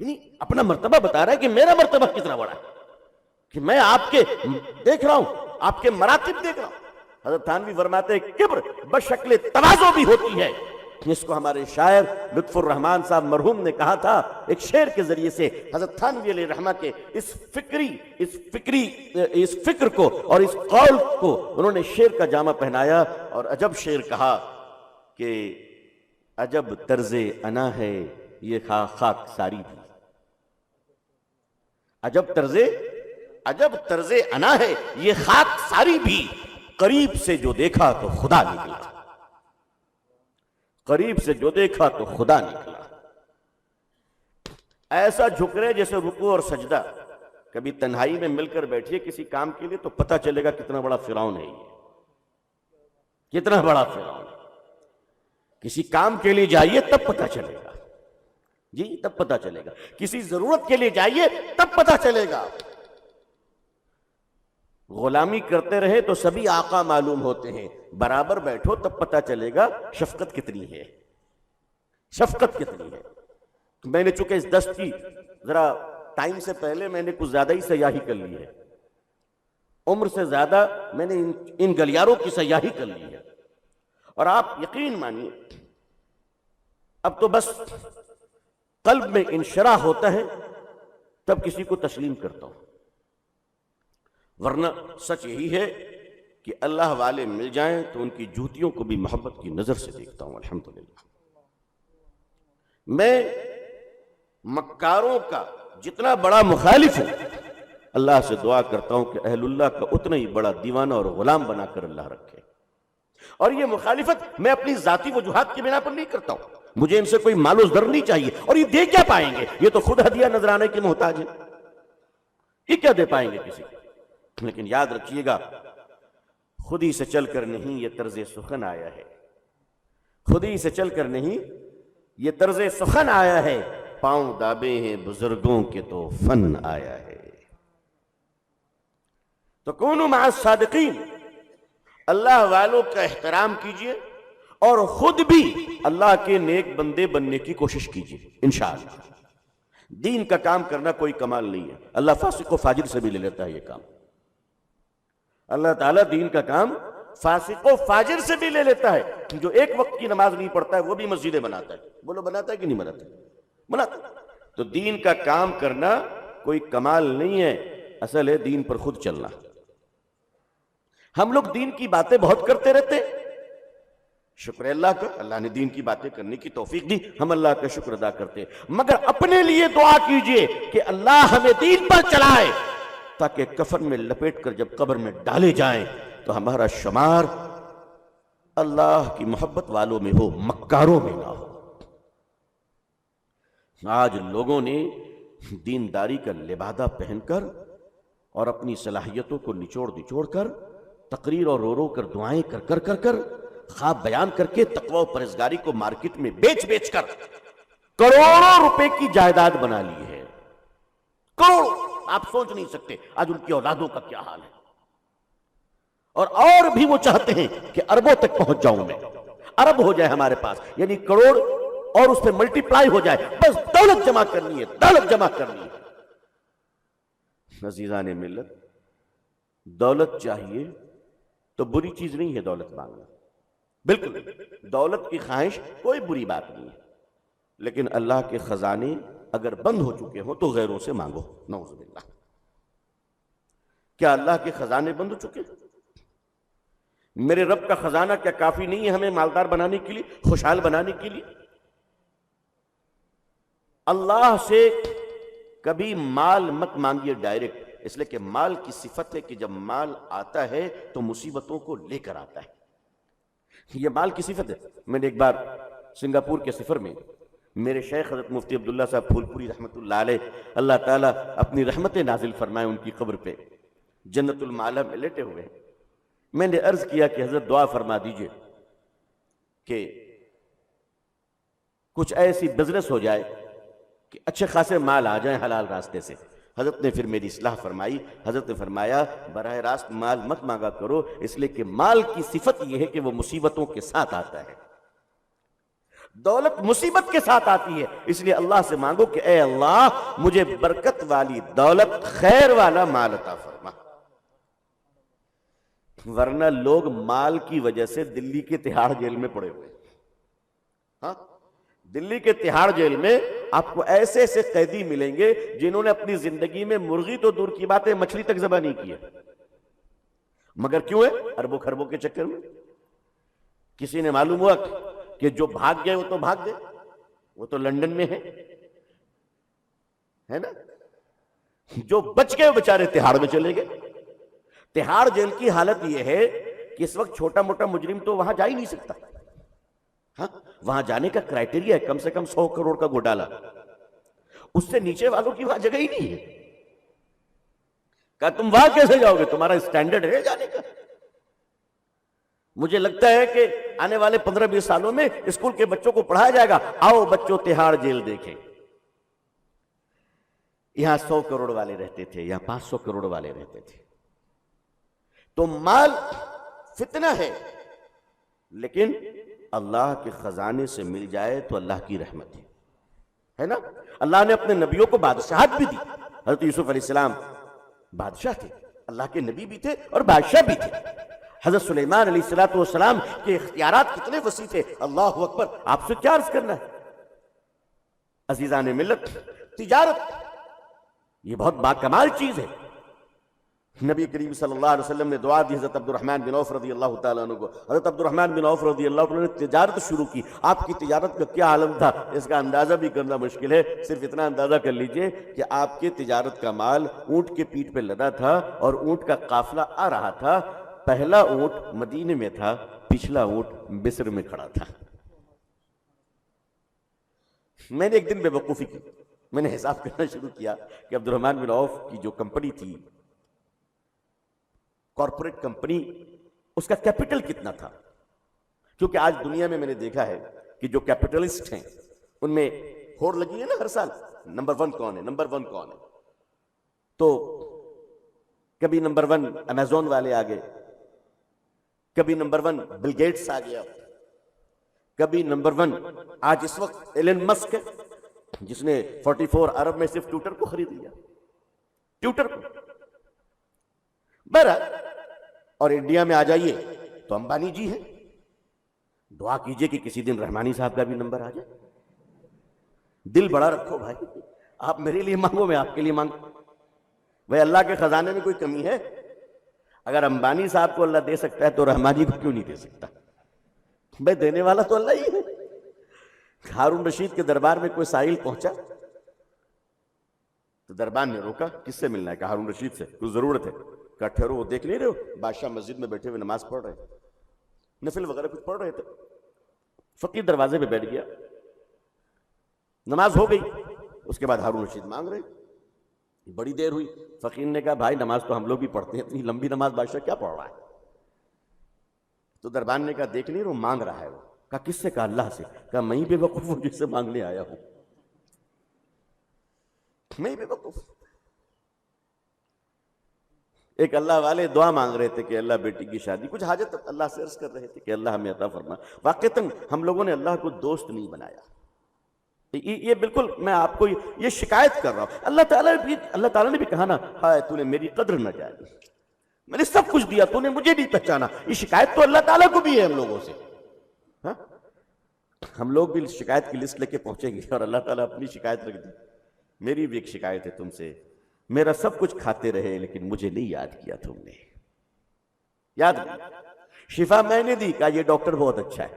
A: یعنی اپنا مرتبہ بتا رہا ہے کہ میرا مرتبہ کتنا بڑا ہے، کہ میں آپ کے دیکھ رہا ہوں، آپ کے مراتب دیکھ رہا ہوں۔ حضرت تھانوی فرماتے ہیں کبر بشکل تواضع بھی ہوتی ہے، جس کو ہمارے شاعر لطف الرحمان صاحب مرحوم نے کہا تھا ایک شعر کے ذریعے سے، حضرت تھانوی علیہ رحمہ کے اس فکر کو اور اس قول کو انہوں نے شعر کا جامہ پہنایا، اور عجب شعر کہا کہ عجب طرز انا ہے یہ خاک ساری بھی، عجب طرز انا ہے یہ خاک ساری بھی، قریب سے جو دیکھا تو خدا نکلا، قریب سے جو دیکھا تو خدا نکلا۔ ایسا جھک رہے جیسے رکوع اور سجدہ، کبھی تنہائی میں مل کر بیٹھیے کسی کام کے لیے تو پتہ چلے گا کتنا بڑا فرعون ہے یہ، کتنا بڑا فرعون۔ کسی کام کے لیے جائیے تب پتہ چلے گا، جی تب پتہ چلے گا، کسی ضرورت کے لیے جائیے تب پتہ چلے گا۔ غلامی کرتے رہے تو سبھی آقا معلوم ہوتے ہیں، برابر بیٹھو تب پتہ چلے گا شفقت کتنی ہے، شفقت کتنی ہے۔ میں نے چونکہ اس دست کی ذرا ٹائم سے پہلے میں نے کچھ زیادہ ہی سیاحی کر لی ہے، عمر سے زیادہ میں نے ان گلیاروں کی سیاحی کر لی ہے، اور آپ یقین مانیے اب تو بس قلب میں انشراح ہوتا ہے تب کسی کو تسلیم کرتا ہوں، ورنہ سچ یہی ہے کہ اللہ والے مل جائیں تو ان کی جوتیوں کو بھی محبت کی نظر سے دیکھتا ہوں الحمدللہ۔ میں مکاروں کا جتنا بڑا مخالف ہوں، اللہ سے دعا کرتا ہوں کہ اہل اللہ کا اتنا ہی بڑا دیوانہ اور غلام بنا کر اللہ رکھے، اور یہ مخالفت میں اپنی ذاتی وجوہات کی بنا پر نہیں کرتا ہوں، مجھے ان سے کوئی مال و زر نہیں چاہیے، اور یہ دے کیا پائیں گے، یہ تو خود ہدیہ نذرانے کے محتاج ہیں، یہ کیا دے پائیں گے کسی کو۔ لیکن یاد رکھیے گا خود ہی سے چل کر نہیں یہ طرز سخن آیا ہے، خود ہی سے چل کر نہیں یہ طرز سخن آیا ہے، پاؤں دابے ہیں بزرگوں کے تو فن آیا ہے۔ تو کونوا مع الصادقین، اللہ والوں کا احترام کیجئے اور خود بھی اللہ کے نیک بندے بننے کی کوشش کیجئے انشاءاللہ۔ دین کا کام کرنا کوئی کمال نہیں ہے، اللہ فاسق و فاجر سے بھی لے لیتا ہے یہ کام۔ اللہ تعالیٰ دین کا کام فاسق و فاجر سے بھی لے لیتا ہے. جو ایک وقت کی نماز نہیں پڑھتا ہے وہ بھی مسجدیں بناتا ہے. بولو بناتا ہے کہ نہیں بناتا؟ بناتا. تو دین کا کام کرنا کوئی کمال نہیں ہے، اصل ہے دین پر خود چلنا. ہم لوگ دین کی باتیں بہت کرتے رہتے ہیں. شکر ہے اللہ کا، اللہ نے دین کی باتیں کرنے کی توفیق دی، ہم اللہ کا شکر ادا کرتے ہیں. مگر اپنے لیے دعا کیجئے کہ اللہ ہمیں دین پر چلائے، تاکہ کفن میں لپیٹ کر جب قبر میں ڈالے جائیں تو ہمارا شمار اللہ کی محبت والوں میں ہو، مکاروں میں نہ ہو. آج لوگوں نے دینداری کا لبادہ پہن کر اور اپنی صلاحیتوں کو نچوڑ کر تقریر اور رو کر دعائیں کر خواب بیان کر کے تقوی و پرہیزگاری کو مارکیٹ میں بیچ کر کروڑوں روپے کی جائیداد بنا لی ہے. کروڑوں. آپ سوچ نہیں سکتے آج ان کی اولادوں کا کیا حال ہے. اور بھی وہ چاہتے ہیں کہ اربوں تک پہنچ جاؤں میں، ارب ہو جائے ہمارے پاس، یعنی کروڑ اور اس پہ ملٹی پلائی ہو جائے. بس دولت جمع کرنی ہے، دولت جمع کرنی ہے. عزیزان ملت، دولت چاہیے تو بری چیز نہیں ہے دولت مانگنا، بالکل نہیں. دولت کی خواہش کوئی بری بات نہیں ہے، لیکن اللہ کے خزانے اگر بند ہو چکے ہوں تو غیروں سے مانگو. نعوذ باللہ. کیا اللہ کے خزانے بند ہو چکے؟ میرے رب کا خزانہ کیا کافی نہیں ہے ہمیں مالدار بنانے کے لیے، خوشحال بنانے کے لیے؟ اللہ سے کبھی مال مت مانگیے ڈائریکٹ، اس لیے کہ مال کی صفت ہے کہ جب مال آتا ہے تو مصیبتوں کو لے کر آتا ہے. یہ مال کی صفت ہے. میں نے ایک بار سنگاپور کے سفر میں میرے شیخ حضرت مفتی عبداللہ صاحب پھول پوری رحمت اللہ علیہ، اللہ تعالیٰ اپنی رحمتیں نازل فرمائے ان کی قبر پہ، جنت المعلا میں لیٹے ہوئے ہیں. میں نے عرض کیا کہ حضرت دعا فرما دیجئے کہ کچھ ایسی بزنس ہو جائے کہ اچھے خاصے مال آ جائیں حلال راستے سے. حضرت نے پھر میری اصلاح فرمائی. حضرت نے فرمایا براہ راست مال مت مانگا کرو، اس لیے کہ مال کی صفت یہ ہے کہ وہ مصیبتوں کے ساتھ آتا ہے. دولت مصیبت کے ساتھ آتی ہے، اس لیے اللہ سے مانگو کہ اے اللہ مجھے برکت والی دولت، خیر والا مال عطا فرما. ورنہ لوگ مال کی وجہ سے دلی کے تہاڑ جیل میں پڑے ہوئے. ہاں، دلی کے تہاڑ جیل میں آپ کو ایسے ایسے قیدی ملیں گے جنہوں نے اپنی زندگی میں مرغی تو دور کی بات ہے، مچھلی تک ذبح نہیں کی ہے. مگر کیوں ہے؟ اربوں خربوں کے چکر میں. کسی نے معلوم ہوا کہ جو بھاگ گئے وہ تو بھاگ گئے، وہ تو لندن میں ہے نا. جو بچ گئے وہ بیچارے تہاڑ میں چلے گئے. تہاڑ جیل کی حالت یہ ہے کہ اس وقت چھوٹا موٹا مجرم تو وہاں جا ہی نہیں سکتا. ہاں، وہاں جانے کا کرائٹیریا ہے کم سے کم 100 کروڑ کا گھوٹالا. اس سے نیچے والوں کی وہاں جگہ ہی نہیں ہے. کہا تم وہاں کیسے جاؤ گے؟ تمہارا اسٹینڈرڈ ہے جانے کا؟ مجھے لگتا ہے کہ آنے والے 15-20 سالوں میں اسکول کے بچوں کو پڑھایا جائے گا، آؤ بچوں تہاڑ جیل دیکھیں. یہاں 100 کروڑ والے رہتے تھے، یہاں 500 کروڑ والے رہتے تھے. تو مال فتنہ ہے، لیکن اللہ کے خزانے سے مل جائے تو اللہ کی رحمت ہے نا. اللہ نے اپنے نبیوں کو بادشاہت بھی دی. حضرت یوسف علیہ السلام بادشاہ تھے، اللہ کے نبی بھی تھے اور بادشاہ بھی تھے. حضرت سلیمان علیہ السلام کے اختیارات کتنے وسیع تھے. اللہ اکبر. آپ سے کیا عرض کرنا ہے عزیزان ملت. تجارت یہ بہت باکمال چیز ہے. نبی کریم صلی اللہ علیہ وسلم نے دعا دی حضرت عبد الرحمن بن عوف رضی اللہ تعالیٰ عنہ کو. حضرت عبد الرحمن بن عوف رضی اللہ عنہ نے تجارت شروع کی. آپ کی تجارت کا کیا عالم تھا اس کا اندازہ بھی کرنا مشکل ہے. صرف اتنا اندازہ کر لیجئے کہ آپ کے تجارت کا مال اونٹ کے پیٹھ پہ لدا تھا اور اونٹ کا قافلہ آ رہا تھا. پہلا اونٹ مدینے میں تھا، پچھلا اونٹ مصر میں کھڑا تھا. میں نے ایک دن بے وقوفی کی. میں نے حساب کرنا شروع کیا کہ عبد الرحمن بن عوف کی جو کمپنی تھی، کارپوریٹ کمپنی، اس کا کیپٹل کتنا تھا. کیونکہ آج دنیا میں نے دیکھا ہے کہ جو کیپٹلسٹ ہیں ان میں ہور لگی ہے نا ہر سال، نمبر 1 کون ہے، نمبر 1 کون ہے. تو کبھی نمبر 1 امیزون والے آگے، کبھی نمبر 1 بل گیٹس آ گیا، کبھی نمبر 1 آج اس وقت ایلن مسک ہے جس نے 44 ارب میں صرف ٹویٹر کو خرید لیا. ٹویٹر کو. بہرحال اور انڈیا میں آ جائیے تو امبانی جی ہیں. دعا کیجئے کہ کسی دن رحمانی صاحب کا بھی نمبر آ جائے. دل بڑا رکھو بھائی, آپ میرے لیے مانگو, میں آپ کے لیے مانگو. بھائی اللہ کے خزانے میں کوئی کمی ہے؟ اگر امبانی صاحب کو اللہ دے سکتا ہے تو رحمانی کو کیوں نہیں دے سکتا؟ بھائی دینے والا تو اللہ ہی ہے. ہارون رشید کے دربار میں کوئی سائل پہنچا تو دربار نے روکا, کس سے ملنا ہے؟ کہ ہارون رشید سے. کچھ ضرورت ہے؟ کہا ٹھہرو, وہ دیکھ نہیں رہے ہو بادشاہ مسجد میں بیٹھے ہوئے نماز پڑھ رہے, نفل وغیرہ کچھ پڑھ رہے تھے. فقیر دروازے پہ بیٹھ گیا, نماز ہو گئی, اس کے بعد ہارون رشید مانگ رہے. بڑی دیر ہوئی, فقیر نے کہا بھائی نماز تو ہم لوگ بھی پڑھتے ہیں, اتنی لمبی نماز بادشاہ کیا پڑھ رہا ہے؟ تو دربان نے کہا دیکھ نہیں رہے ہو مانگ رہا ہے وہ. کہا کس سے؟ کہا اللہ سے. کہا میں ہی بے وقوف ہوں جس سے مانگنے آیا ہوں, میں ہی بے وقوف. ایک اللہ والے دعا مانگ رہے تھے کہ اللہ بیٹی کی شادی, کچھ حاجت اللہ سے عرض کر رہے تھے کہ اللہ ہمیں عطا فرما. واقعتاً ہم لوگوں نے اللہ کو دوست نہیں بنایا. یہ بالکل میں آپ کو یہ شکایت کر رہا ہوں. اللہ تعالیٰ نے بھی کہا نا, ہائے تو نے میری قدر نہ جانی, میں نے سب کچھ دیا تو نے مجھے نہیں پہچانا. یہ شکایت تو اللہ تعالیٰ کو بھی ہے ہم لوگوں سے. ہاں, ہم لوگ بھی شکایت کی لسٹ لے کے پہنچیں گے اور اللہ تعالیٰ اپنی شکایت رکھ دی. میری بھی ایک شکایت ہے تم سے, میرا سب کچھ کھاتے رہے لیکن مجھے نہیں یاد کیا تم نے. یاد نہیں, شفا میں نے دی, کہا یہ ڈاکٹر بہت اچھا ہے.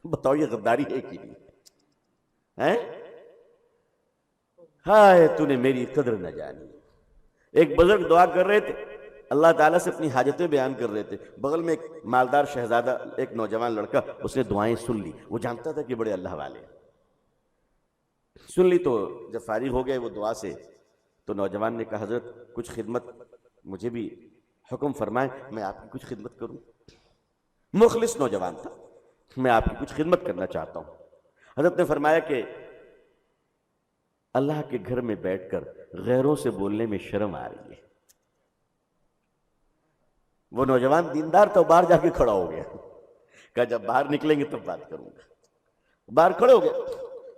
A: بتاؤ یہ غداری ہے کہ نہیں؟ ہائے تو نے میری قدر نہ جانی. ایک بزرگ دعا کر رہے تھے, اللہ تعالیٰ سے اپنی حاجتیں بیان کر رہے تھے. بغل میں ایک مالدار شہزادہ, ایک نوجوان لڑکا, اس نے دعائیں سن لی. وہ جانتا تھا کہ بڑے اللہ والے. سن لی تو جب فارغ ہو گئے وہ دعا سے, تو نوجوان نے کہا حضرت کچھ خدمت مجھے بھی حکم فرمائیں, میں آپ کی کچھ خدمت کروں. مخلص نوجوان تھا, میں آپ کی کچھ خدمت کرنا چاہتا ہوں. حضرت نے فرمایا کہ اللہ کے گھر میں بیٹھ کر غیروں سے بولنے میں شرم آ رہی ہے. وہ نوجوان دیندار تو باہر جا کے کھڑا ہو گیا. کہا جب باہر نکلیں گے تب بات کروں گا. باہر کھڑے ہو گئے.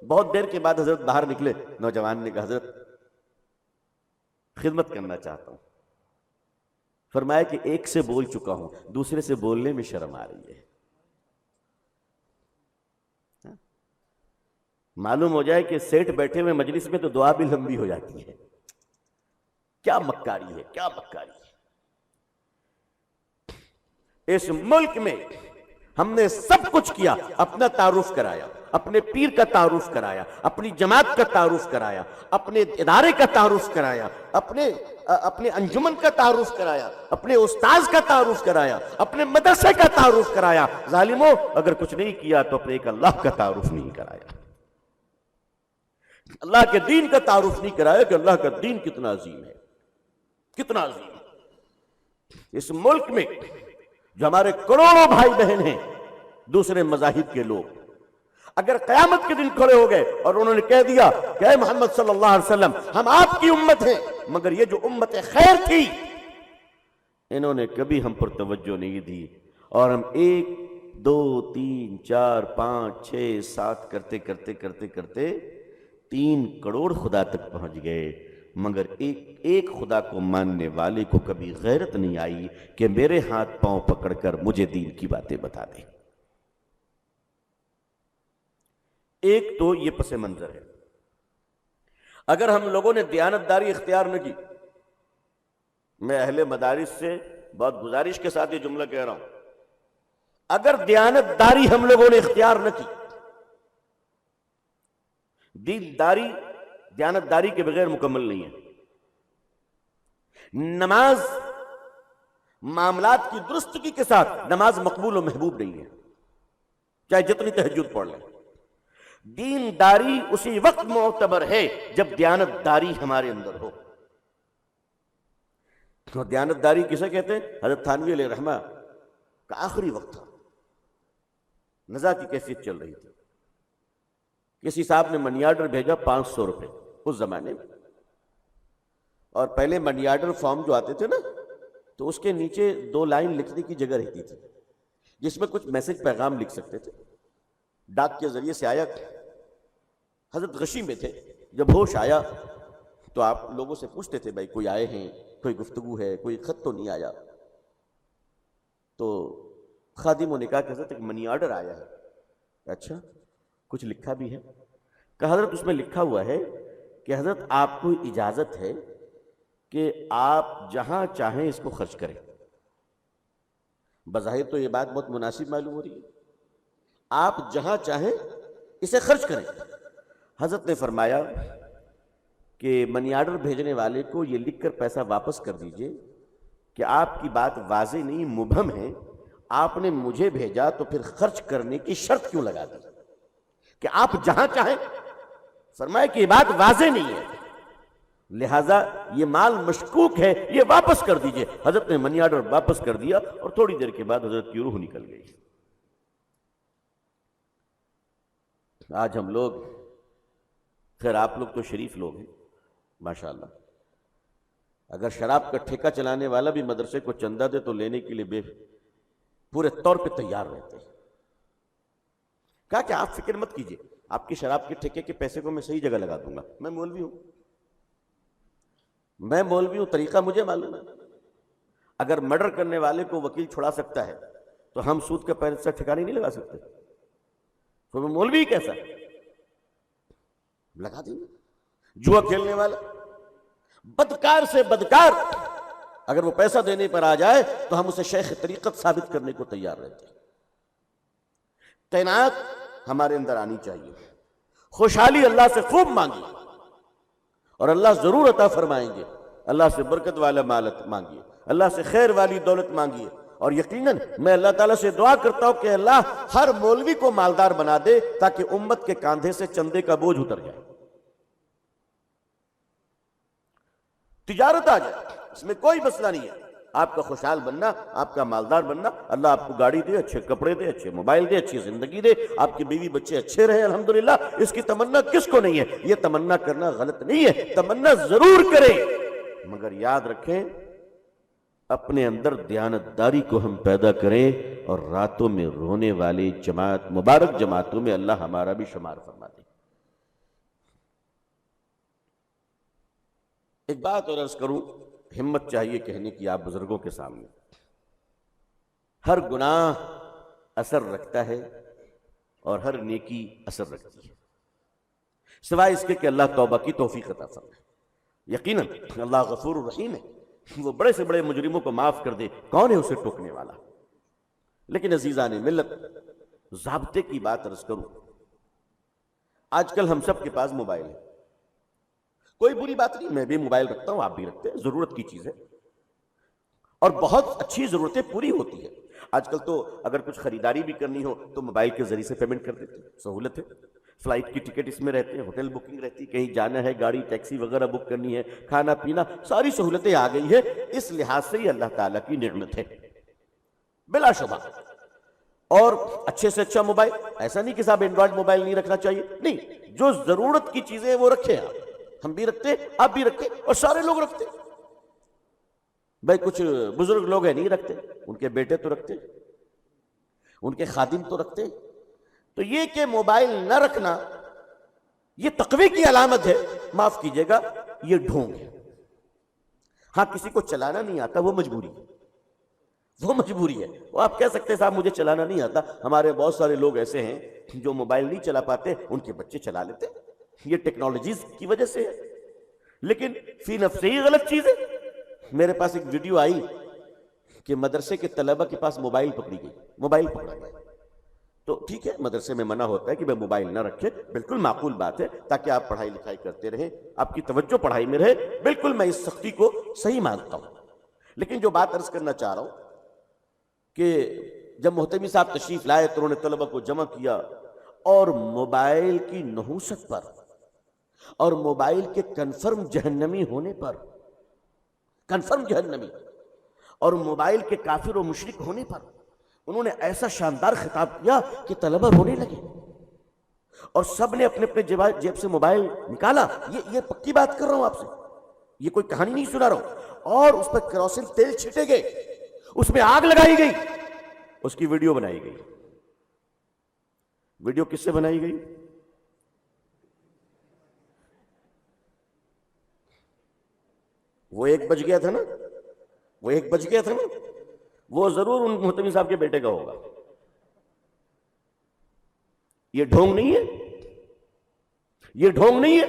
A: بہت دیر کے بعد حضرت باہر نکلے. نوجوان نے کہا حضرت خدمت کرنا چاہتا ہوں. فرمایا کہ ایک سے بول چکا ہوں, دوسرے سے بولنے میں شرم آ رہی ہے. معلوم ہو جائے کہ سیٹ بیٹھے ہوئے مجلس میں تو دعا بھی لمبی ہو جاتی ہے. کیا مکاری ہے, کیا مکاری ہے. اس ملک میں ہم نے سب کچھ کیا, اپنا تعارف کرایا, اپنے پیر کا تعارف کرایا, اپنی جماعت کا تعارف کرایا, اپنے ادارے کا تعارف کرایا, اپنے انجمن کا تعارف کرایا, اپنے استاذ کا تعارف کرایا, اپنے مدرسے کا تعارف کرایا. ظالموں, اگر کچھ نہیں کیا تو اپنے ایک اللہ کا تعارف نہیں کرایا, اللہ کے دین کا تعارف نہیں کرایا کہ اللہ کا دین کتنا عظیم ہے, کتنا عظیم ہے. اس ملک میں جو ہمارے کروڑوں بھائی بہن ہیں دوسرے مذاہب کے لوگ, اگر قیامت کے دن کھڑے ہو گئے اور انہوں نے کہہ دیا کہ اے محمد صلی اللہ علیہ وسلم ہم آپ کی امت ہیں, مگر یہ جو امت خیر تھی انہوں نے کبھی ہم پر توجہ نہیں دی, اور ہم 1 2 3 4 5 6 7 کرتے کرتے کرتے کرتے 3 کروڑ خدا تک پہنچ گئے, مگر ایک خدا کو ماننے والے کو کبھی غیرت نہیں آئی کہ میرے ہاتھ پاؤں پکڑ کر مجھے دین کی باتیں بتا دے. ایک تو یہ پس منظر ہے. اگر ہم لوگوں نے دیانتداری اختیار نہ کی, میں اہل مدارس سے بہت گزارش کے ساتھ یہ جملہ کہہ رہا ہوں, اگر دیانتداری ہم لوگوں نے اختیار نہ کی, دینداری دیانتداری کے بغیر مکمل نہیں ہے. نماز معاملات کی درستگی کے ساتھ نماز مقبول و محبوب نہیں ہے, چاہے جتنی تہجد پڑھ لیں. دینداری اسی وقت معتبر ہے جب دیانتداری ہمارے اندر ہو. اور دیانتداری کسے کہتے ہیں؟ حضرت تھانوی علیہ رحمہ کا آخری وقت تھا, نزا کی کیفیت چل رہی تھی. کسی صاحب نے منی آرڈر بھیجا 500 روپے اس زمانے میں, اور پہلے منی آرڈر فارم جو آتے تھے نا تو اس کے نیچے 2 لائن لکھنے کی جگہ رہتی تھی جس میں کچھ میسج پیغام لکھ سکتے تھے. ڈاک کے ذریعے سے آیا, حضرت غشی میں تھے, جب ہوش آیا تو آپ لوگوں سے پوچھتے تھے بھائی کوئی آئے ہیں, کوئی گفتگو ہے, کوئی خط تو نہیں آیا. تو خادموں نے کہا کہ حضرت ایک منی آرڈر آیا ہے. اچھا کچھ لکھا بھی ہے؟ کہا حضرت اس میں لکھا ہوا ہے کہ حضرت آپ کو اجازت ہے کہ آپ جہاں چاہیں اس کو خرچ کریں. بظاہر تو یہ بات بہت مناسب معلوم ہو رہی ہے، آپ جہاں چاہیں اسے خرچ کریں. حضرت نے فرمایا کہ منی آرڈر بھیجنے والے کو یہ لکھ کر پیسہ واپس کر دیجئے کہ آپ کی بات واضح نہیں مبہم ہے، آپ نے مجھے بھیجا تو پھر خرچ کرنے کی شرط کیوں لگا دی کہ آپ جہاں چاہیں. فرمایا کہ یہ بات واضح نہیں ہے، لہٰذا یہ مال مشکوک ہے، یہ واپس کر دیجئے. حضرت نے منی آرڈر واپس کر دیا اور تھوڑی دیر کے بعد حضرت کی روح نکل گئی. آج ہم لوگ، خیر آپ لوگ تو شریف لوگ ہیں ماشاءاللہ، اگر شراب کا ٹھیکہ چلانے والا بھی مدرسے کو چندہ دے تو لینے کے لیے پورے طور پہ تیار رہتے ہیں. کہا کہ آپ فکر مت کیجئے، آپ کی شراب کے ٹھیکے کے پیسے کو میں صحیح جگہ لگا دوں گا. میں مولوی ہوں، طریقہ مجھے معلوم ہے. اگر مرڈر کرنے والے کو وکیل چھڑا سکتا ہے تو ہم سود کا پیسہ ٹھکانے نہیں لگا سکتے؟ تو میں مولوی کیسا لگا دیں گے. جوا کھیلنے والا، بدکار سے بدکار، اگر وہ پیسہ دینے پر آ جائے تو ہم اسے شیخ طریقت ثابت کرنے کو تیار رہتے ہیں. تعینات ہمارے اندر آنی چاہیے. خوشحالی اللہ سے خوب مانگی اور اللہ ضرور عطا فرمائیں گے. اللہ سے برکت والا مالت مانگیے، اللہ سے خیر والی دولت مانگیے. اور یقیناً میں اللہ تعالیٰ سے دعا کرتا ہوں کہ اللہ ہر مولوی کو مالدار بنا دے تاکہ امت کے کاندھے سے چندے کا بوجھ اتر جائے، تجارت آ جائے. اس میں کوئی مسئلہ نہیں ہے. آپ کا خوشحال بننا، آپ کا مالدار بننا، اللہ آپ کو گاڑی دے، اچھے کپڑے دے، اچھے موبائل دے، اچھی زندگی دے، آپ کی بیوی بچے اچھے رہے الحمدللہ. اس کی تمنا کس کو نہیں ہے؟ یہ تمنا کرنا غلط نہیں ہے، تمنا ضرور کریں، مگر یاد رکھیں اپنے اندر دیانتداری کو ہم پیدا کریں اور راتوں میں رونے والی جماعت، مبارک جماعتوں میں اللہ ہمارا بھی شمار فرما دے. ایک بات اور عرض کروں، ہمت چاہیے کہنے کی آپ بزرگوں کے سامنے. ہر گناہ اثر رکھتا ہے اور ہر نیکی اثر رکھتی ہے، سوائے اس کے کہ اللہ توبہ کی توفیق عطا فرمائے. یقیناً اللہ غفور الرحیم ہے، وہ بڑے سے بڑے مجرموں کو معاف کر دے، کون ہے اسے ٹوکنے والا. لیکن عزیزان ملت، ضابطے کی بات عرض کروں، آج کل ہم سب کے پاس موبائل ہے. کوئی بری بات نہیں، میں بھی موبائل رکھتا ہوں، آپ بھی رکھتے ہیں، ضرورت کی چیز ہے اور بہت اچھی ضرورتیں پوری ہوتی ہے. آج کل تو اگر کچھ خریداری بھی کرنی ہو تو موبائل کے ذریعے سے پیمنٹ کر دیتے ہیں، سہولت ہے. فلائٹ کی ٹکٹ اس میں رہتے ہیں، ہوٹل بکنگ رہتی، کہیں جانا ہے، گاڑی ٹیکسی وغیرہ بک کرنی ہے، کھانا پینا، ساری سہولتیں آ گئی ہیں. اس لحاظ سے یہ اللہ تعالیٰ کی نعمت ہے بلا شبہ. اور اچھے سے اچھا موبائل، ایسا نہیں کہ صاحب اینڈرائڈ موبائل نہیں رکھنا چاہیے، نہیں، جو ضرورت کی چیزیں وہ رکھیں. ہم بھی رکھتے، آپ بھی رکھتے اور سارے لوگ رکھتے. بھائی کچھ بزرگ لوگ ہیں نہیں رکھتے، ان کے بیٹے تو رکھتے، ان کے خادم تو رکھتے. تو یہ کہ موبائل نہ رکھنا یہ تقوی کی علامت ہے، معاف کیجئے گا یہ ڈھونگ ہے. ہاں کسی کو چلانا نہیں آتا، وہ مجبوری ہے، وہ مجبوری ہے. وہ آپ کہہ سکتے ہیں صاحب مجھے چلانا نہیں آتا. ہمارے بہت سارے لوگ ایسے ہیں جو موبائل نہیں چلا پاتے، ان کے بچے چلا لیتے، یہ ٹیکنالوجیز کی وجہ سے ہے. لیکن فی نفسہ ہی غلط چیز ہے. میرے پاس ایک ویڈیو آئی کہ مدرسے کے طلبہ کے پاس موبائل پکڑی گئی، موبائل پکڑا گیا. تو ٹھیک ہے، مدرسے میں منع ہوتا ہے کہ وہ موبائل نہ رکھے، بالکل معقول بات ہے، تاکہ آپ پڑھائی لکھائی کرتے رہیں، آپ کی توجہ پڑھائی میں رہے. بالکل میں اس سختی کو صحیح مانتا ہوں. لیکن جو بات عرض کرنا چاہ رہا ہوں کہ جب محتمی صاحب تشریف لائے تو انہوں نے طلبہ کو جمع کیا اور موبائل کی نحوست پر اور موبائل کے کنفرم جہنمی ہونے پر، کنفرم جہنمی اور موبائل کے کافر و مشرک ہونے پر انہوں نے ایسا شاندار خطاب کیا کہ طلبہ رونے لگے اور سب نے اپنے اپنے جیب سے موبائل نکالا. یہ پکی بات کر رہا ہوں آپ سے، یہ کوئی کہانی نہیں سنا رہا ہوں. اور اس پر کیروسین تیل چھٹے گئے، اس میں آگ لگائی گئی، اس کی ویڈیو بنائی گئی. ویڈیو کس سے بنائی گئی؟ وہ 1 بج گیا تھا نا، وہ 1 بج گیا تھا نا. وہ ضرور ان محتمی صاحب کے بیٹے کا ہوگا. یہ ڈھونگ نہیں ہے, یہ ڈھونگ نہیں ہے,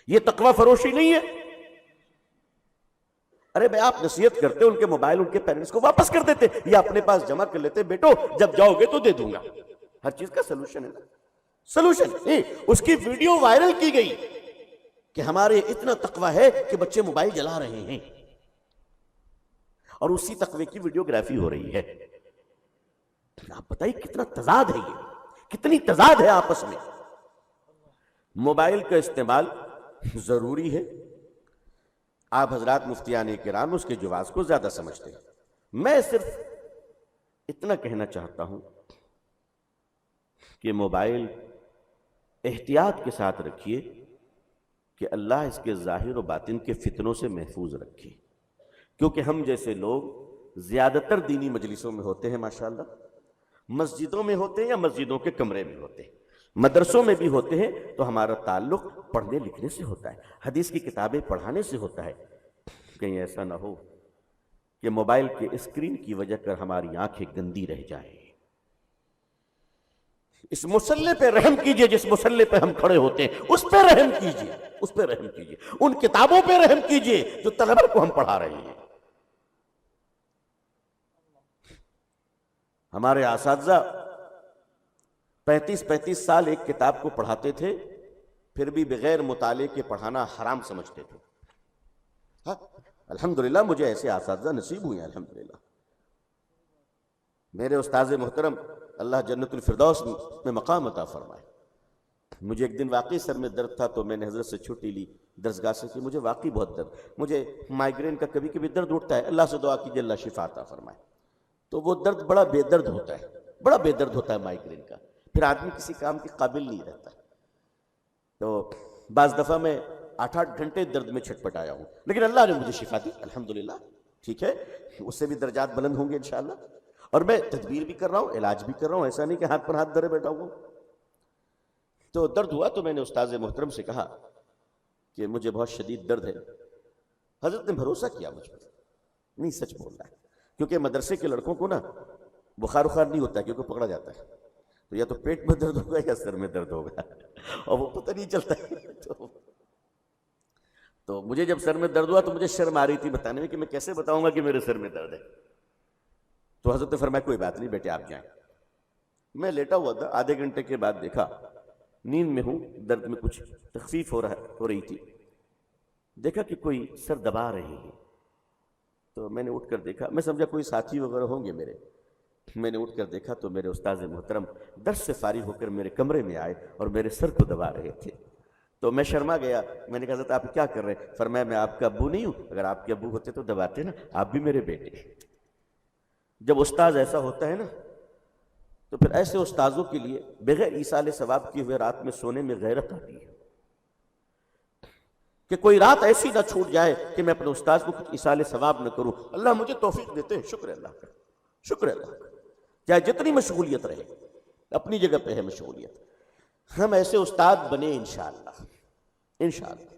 A: یہ تقوی فروشی نہیں ہے. ارے بھائی آپ نصیحت کرتے ان کے موبائل ان کے پیرنٹس کو واپس کر دیتے یا اپنے پاس جمع کر لیتے, بیٹو جب جاؤ گے تو دے دوں گا. ہر چیز کا سلوشن ہے نا, سلوشن. اس کی ویڈیو وائرل کی گئی کہ ہمارے اتنا تقوی ہے کہ بچے موبائل جلا رہے ہیں, اور اسی تقوی کی ویڈیوگرافی ہو رہی ہے. آپ بتائیے کتنا تضاد ہے, یہ کتنی تضاد ہے آپس میں. موبائل کا استعمال ضروری ہے. آپ حضرات مفتیان کرام اس کے جواز کو زیادہ سمجھتے ہیں. میں صرف اتنا کہنا چاہتا ہوں کہ موبائل احتیاط کے ساتھ رکھیے کہ اللہ اس کے ظاہر و باطن کے فتنوں سے محفوظ رکھے. کیونکہ ہم جیسے لوگ زیادہ تر دینی مجلسوں میں ہوتے ہیں ماشاءاللہ, مسجدوں میں ہوتے ہیں یا مسجدوں کے کمرے میں ہوتے ہیں, مدرسوں میں بھی ہوتے ہیں, تو ہمارا تعلق پڑھنے لکھنے سے ہوتا ہے, حدیث کی کتابیں پڑھانے سے ہوتا ہے. کہیں ایسا نہ ہو کہ موبائل کے اسکرین کی وجہ کر ہماری آنکھیں گندی رہ جائیں. اس مصلے پہ رحم کیجئے جس مصلے پہ ہم کھڑے ہوتے ہیں, اس پہ رحم کیجئے, اس پہ رحم کیجئے. ان کتابوں پہ رحم کیجئے جو طلبہ کو ہم پڑھا رہے ہیں. ہمارے اساتذہ 35 سال ایک کتاب کو پڑھاتے تھے, پھر بھی بغیر مطالعے کے پڑھانا حرام سمجھتے تھے. ہاں الحمدللہ مجھے ایسے اساتذہ نصیب ہوئے ہیں الحمدللہ. میرے استاذ محترم اللہ جنت الفردوس میں مقام عطا فرمائے. مجھے ایک دن واقعی سر میں درد تھا تو میں نے حضرت سے چھٹی لی درسگاہ سے کہ مجھے واقعی بہت درد, مجھے مائیگرین کا کبھی کبھی درد اٹھتا ہے, اللہ سے دعا کیجیے اللہ شفا عطا فرمائے. تو وہ درد بڑا بے درد ہوتا ہے, بڑا بے درد ہوتا ہے مائیگرین کا, پھر آدمی کسی کام کے قابل نہیں رہتا. تو بعض دفعہ میں 8 گھنٹے درد میں چھٹ آیا ہوں, لیکن اللہ نے مجھے شفا دی الحمدللہ. ٹھیک ہے, اس سے بھی درجات بلند ہوں گے انشاءاللہ. اور میں تدبیر بھی کر رہا ہوں, علاج بھی کر رہا ہوں, ایسا نہیں کہ ہاتھ پر ہاتھ دھرے بیٹھا ہوں. تو درد ہوا تو میں نے استاذ محترم سے کہا کہ مجھے بہت شدید درد ہے. حضرت نے بھروسہ کیا مجھ پر, نہیں سچ بول رہا ہے, کیونکہ مدرسے کے لڑکوں کو نا بخار نہیں ہوتا ہے کیونکہ پکڑا جاتا ہے, تو یا تو پیٹ میں درد ہوگا یا سر میں درد ہوگا, اور وہ پتہ نہیں چلتا ہے. تو مجھے جب سر میں درد ہوا تو مجھے شرم آ رہی تھی بتانے میں کہ میں کیسے بتاؤں گا کہ میرے سر میں درد ہے. تو حضرت نے فرمایا کوئی بات نہیں بیٹے آپ جائیں. میں لیٹا ہوا تھا, آدھے گھنٹے کے بعد دیکھا نیند میں ہوں, درد میں کچھ تخفیف ہو رہی تھی, دیکھا کہ کوئی سر دبا رہے ہیں. تو میں نے اٹھ کر دیکھا, میں سمجھا کوئی ساتھی وغیرہ ہوں گے میرے. میں نے اٹھ کر دیکھا تو میرے استاذ محترم درس سے فارغ ہو کر میرے کمرے میں آئے اور میرے سر کو دبا رہے تھے. تو میں شرما گیا, میں نے کہا حضرت آپ کیا کر رہے ہیں؟ فرمایا میں آپ کا ابو نہیں ہوں, اگر آپ کے ابو ہوتے تو دباتے نا, آپ بھی میرے بیٹے. جب استاذ ایسا ہوتا ہے نا تو پھر ایسے استاذوں کے لیے بغیر ایصال ثواب کیے ہوئے رات میں سونے میں غیرت آتی ہے کہ کوئی رات ایسی نہ چھوٹ جائے کہ میں اپنے استاذ کو کچھ ایصال ثواب نہ کروں. اللہ مجھے توفیق دیتے ہیں, شکر اللہ کا, شکر اللہ کا. چاہے جتنی مشغولیت رہے, اپنی جگہ پہ ہے مشغولیت, ہم ایسے استاد بنے انشاءاللہ, انشاءاللہ.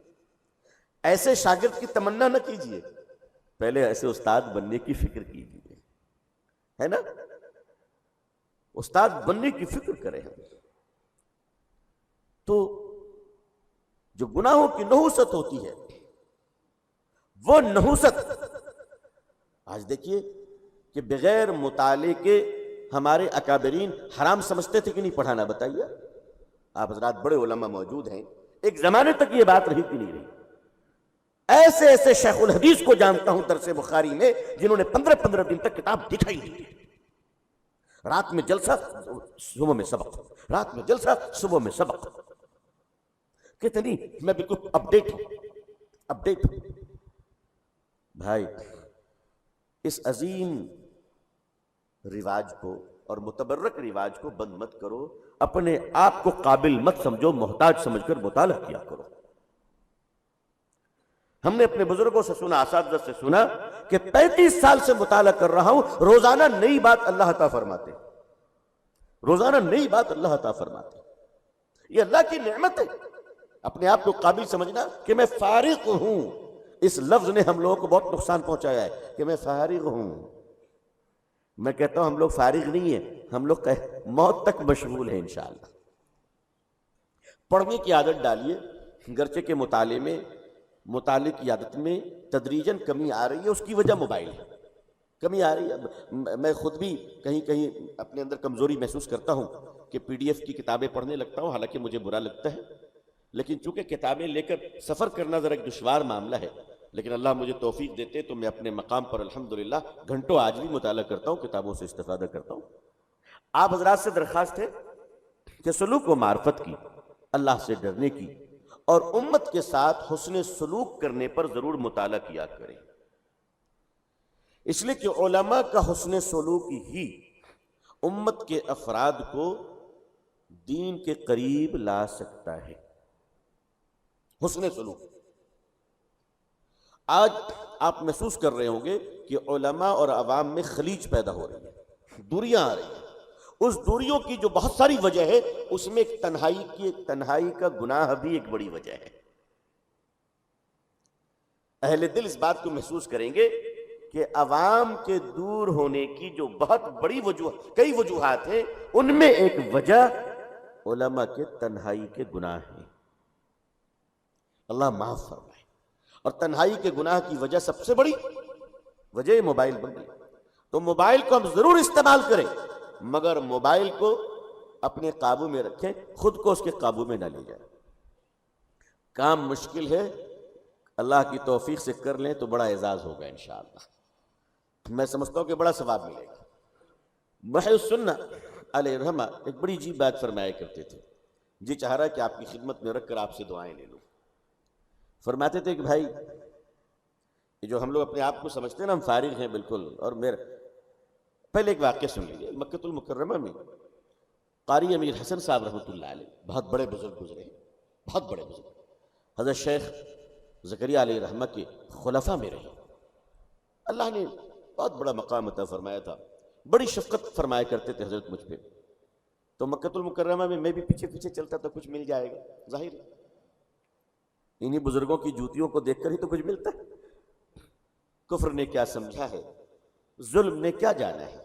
A: ایسے شاگرد کی تمنا نہ کیجئے, پہلے ایسے استاد بننے کی فکر کیجئے, ہے نا, استاد بننے کی فکر کریں. تو جو گناہوں کی نحوست ہوتی ہے وہ نحوست, آج دیکھیے کہ بغیر مطالعے کے ہمارے اکابرین حرام سمجھتے تھے کہ نہیں پڑھانا, بتائیے. آپ حضرات بڑے علماء موجود ہیں, ایک زمانے تک یہ بات رہی کہ نہیں رہی. ایسے ایسے شیخ الحدیث کو جانتا ہوں درس بخاری میں جنہوں نے 15 دن تک کتاب دکھائی نہیں. رات میں جلسہ صبح میں سبق, رات میں جلسہ صبح میں سبق. کہتے نہیں میں بالکل اپڈیٹ ہوں. بھائی اس عظیم رواج کو اور متبرک رواج کو بند مت کرو, اپنے آپ کو قابل مت سمجھو, محتاج سمجھ کر مطالعہ کیا کرو. ہم نے اپنے بزرگوں سے سنا, اساتذہ سے سنا کہ 35 سال سے مطالعہ کر رہا ہوں, روزانہ نئی بات اللہ عطا فرماتے, روزانہ نئی بات اللہ عطا فرماتے. یہ اللہ کی نعمت ہے. اپنے آپ کو قابل سمجھنا کہ میں فارغ ہوں, اس لفظ نے ہم لوگوں کو بہت نقصان پہنچایا ہے کہ میں فارغ ہوں. میں کہتا ہوں ہم لوگ فارغ نہیں ہیں، ہم لوگ موت تک مشغول ہیں انشاءاللہ. پڑھنے کی عادت ڈالیے، گرچہ کے مطالعے کی عادت میں تدریجاً کمی آ رہی ہے، اس کی وجہ موبائل ہے. کمی آ رہی ہے. میں خود بھی کہیں کہیں اپنے اندر کمزوری محسوس کرتا ہوں کہ پی ڈی ایف کی کتابیں پڑھنے لگتا ہوں، حالانکہ مجھے برا لگتا ہے، لیکن چونکہ کتابیں لے کر سفر کرنا ذرا ایک دشوار معاملہ ہے. لیکن اللہ مجھے توفیق دیتے تو میں اپنے مقام پر الحمدللہ گھنٹوں آج بھی مطالعہ کرتا ہوں، کتابوں سے استفادہ کرتا ہوں. آپ حضرات سے درخواست ہے کہ سلوک و معرفت کی، اللہ سے ڈرنے کی اور امت کے ساتھ حسن سلوک کرنے پر ضرور مطالعہ کیا کریں. اس لیے کہ علماء کا حسن سلوک ہی امت کے افراد کو دین کے قریب لا سکتا ہے. حسن سلوک. آج آپ محسوس کر رہے ہوں گے کہ علماء اور عوام میں خلیج پیدا ہو رہی ہے، دوریاں آ رہی ہیں. اس دوریوں کی جو بہت ساری وجہ ہے، اس میں ایک تنہائی کا گناہ بھی ایک بڑی وجہ ہے. اہل دل اس بات کو محسوس کریں گے کہ عوام کے دور ہونے کی جو بہت بڑی کئی وجوہات ہیں، ان میں ایک وجہ علماء کے تنہائی کے گناہ ہیں. اللہ معاف فرمائے. اور تنہائی کے گناہ کی وجہ سب سے بڑی وجہ موبائل بن گئی. تو موبائل کو ہم ضرور استعمال کریں، مگر موبائل کو اپنے قابو میں رکھیں، خود کو اس کے قابو میں نہ لے جائیں. کام مشکل ہے، اللہ کی توفیق سے کر لیں تو بڑا اعزاز ہوگا انشاءاللہ. میں سمجھتا ہوں کہ بڑا ثواب ملے گا. محی السنہ علیہ رحمہ ایک بڑی عجیب بات فرمایا کرتے تھے، جی چاہ رہا ہے کہ آپ کی خدمت میں رکھ کر آپ سے دعائیں لے لوں. فرماتے تھے کہ بھائی یہ جو ہم لوگ اپنے آپ کو سمجھتے ہیں نا ہم فارغ ہیں بالکل، اور پہلے ایک واقعہ سن لیجیے. مکہ المکرمہ میں قاری امیر حسن صاحب رحمۃ اللہ علیہ، بہت بڑے بزرگ گزرے ہیں، بہت بڑے بزرگ. حضرت شیخ زکریا علیہ رحمہ کے خلفاء میں رہے. اللہ نے بہت بڑا مقام عطا فرمایا تھا، بڑی شفقت فرمایا کرتے تھے حضرت مجھ پہ. تو مکہ المکرمہ میں بھی پیچھے پیچھے چلتا تو کچھ مل جائے گا، ظاہر ہے انہی بزرگوں کی جوتیوں کو دیکھ کر ہی تو کچھ ملتا ہے. کفر نے کیا سمجھا ہے، ظلم نے کیا جانا ہے.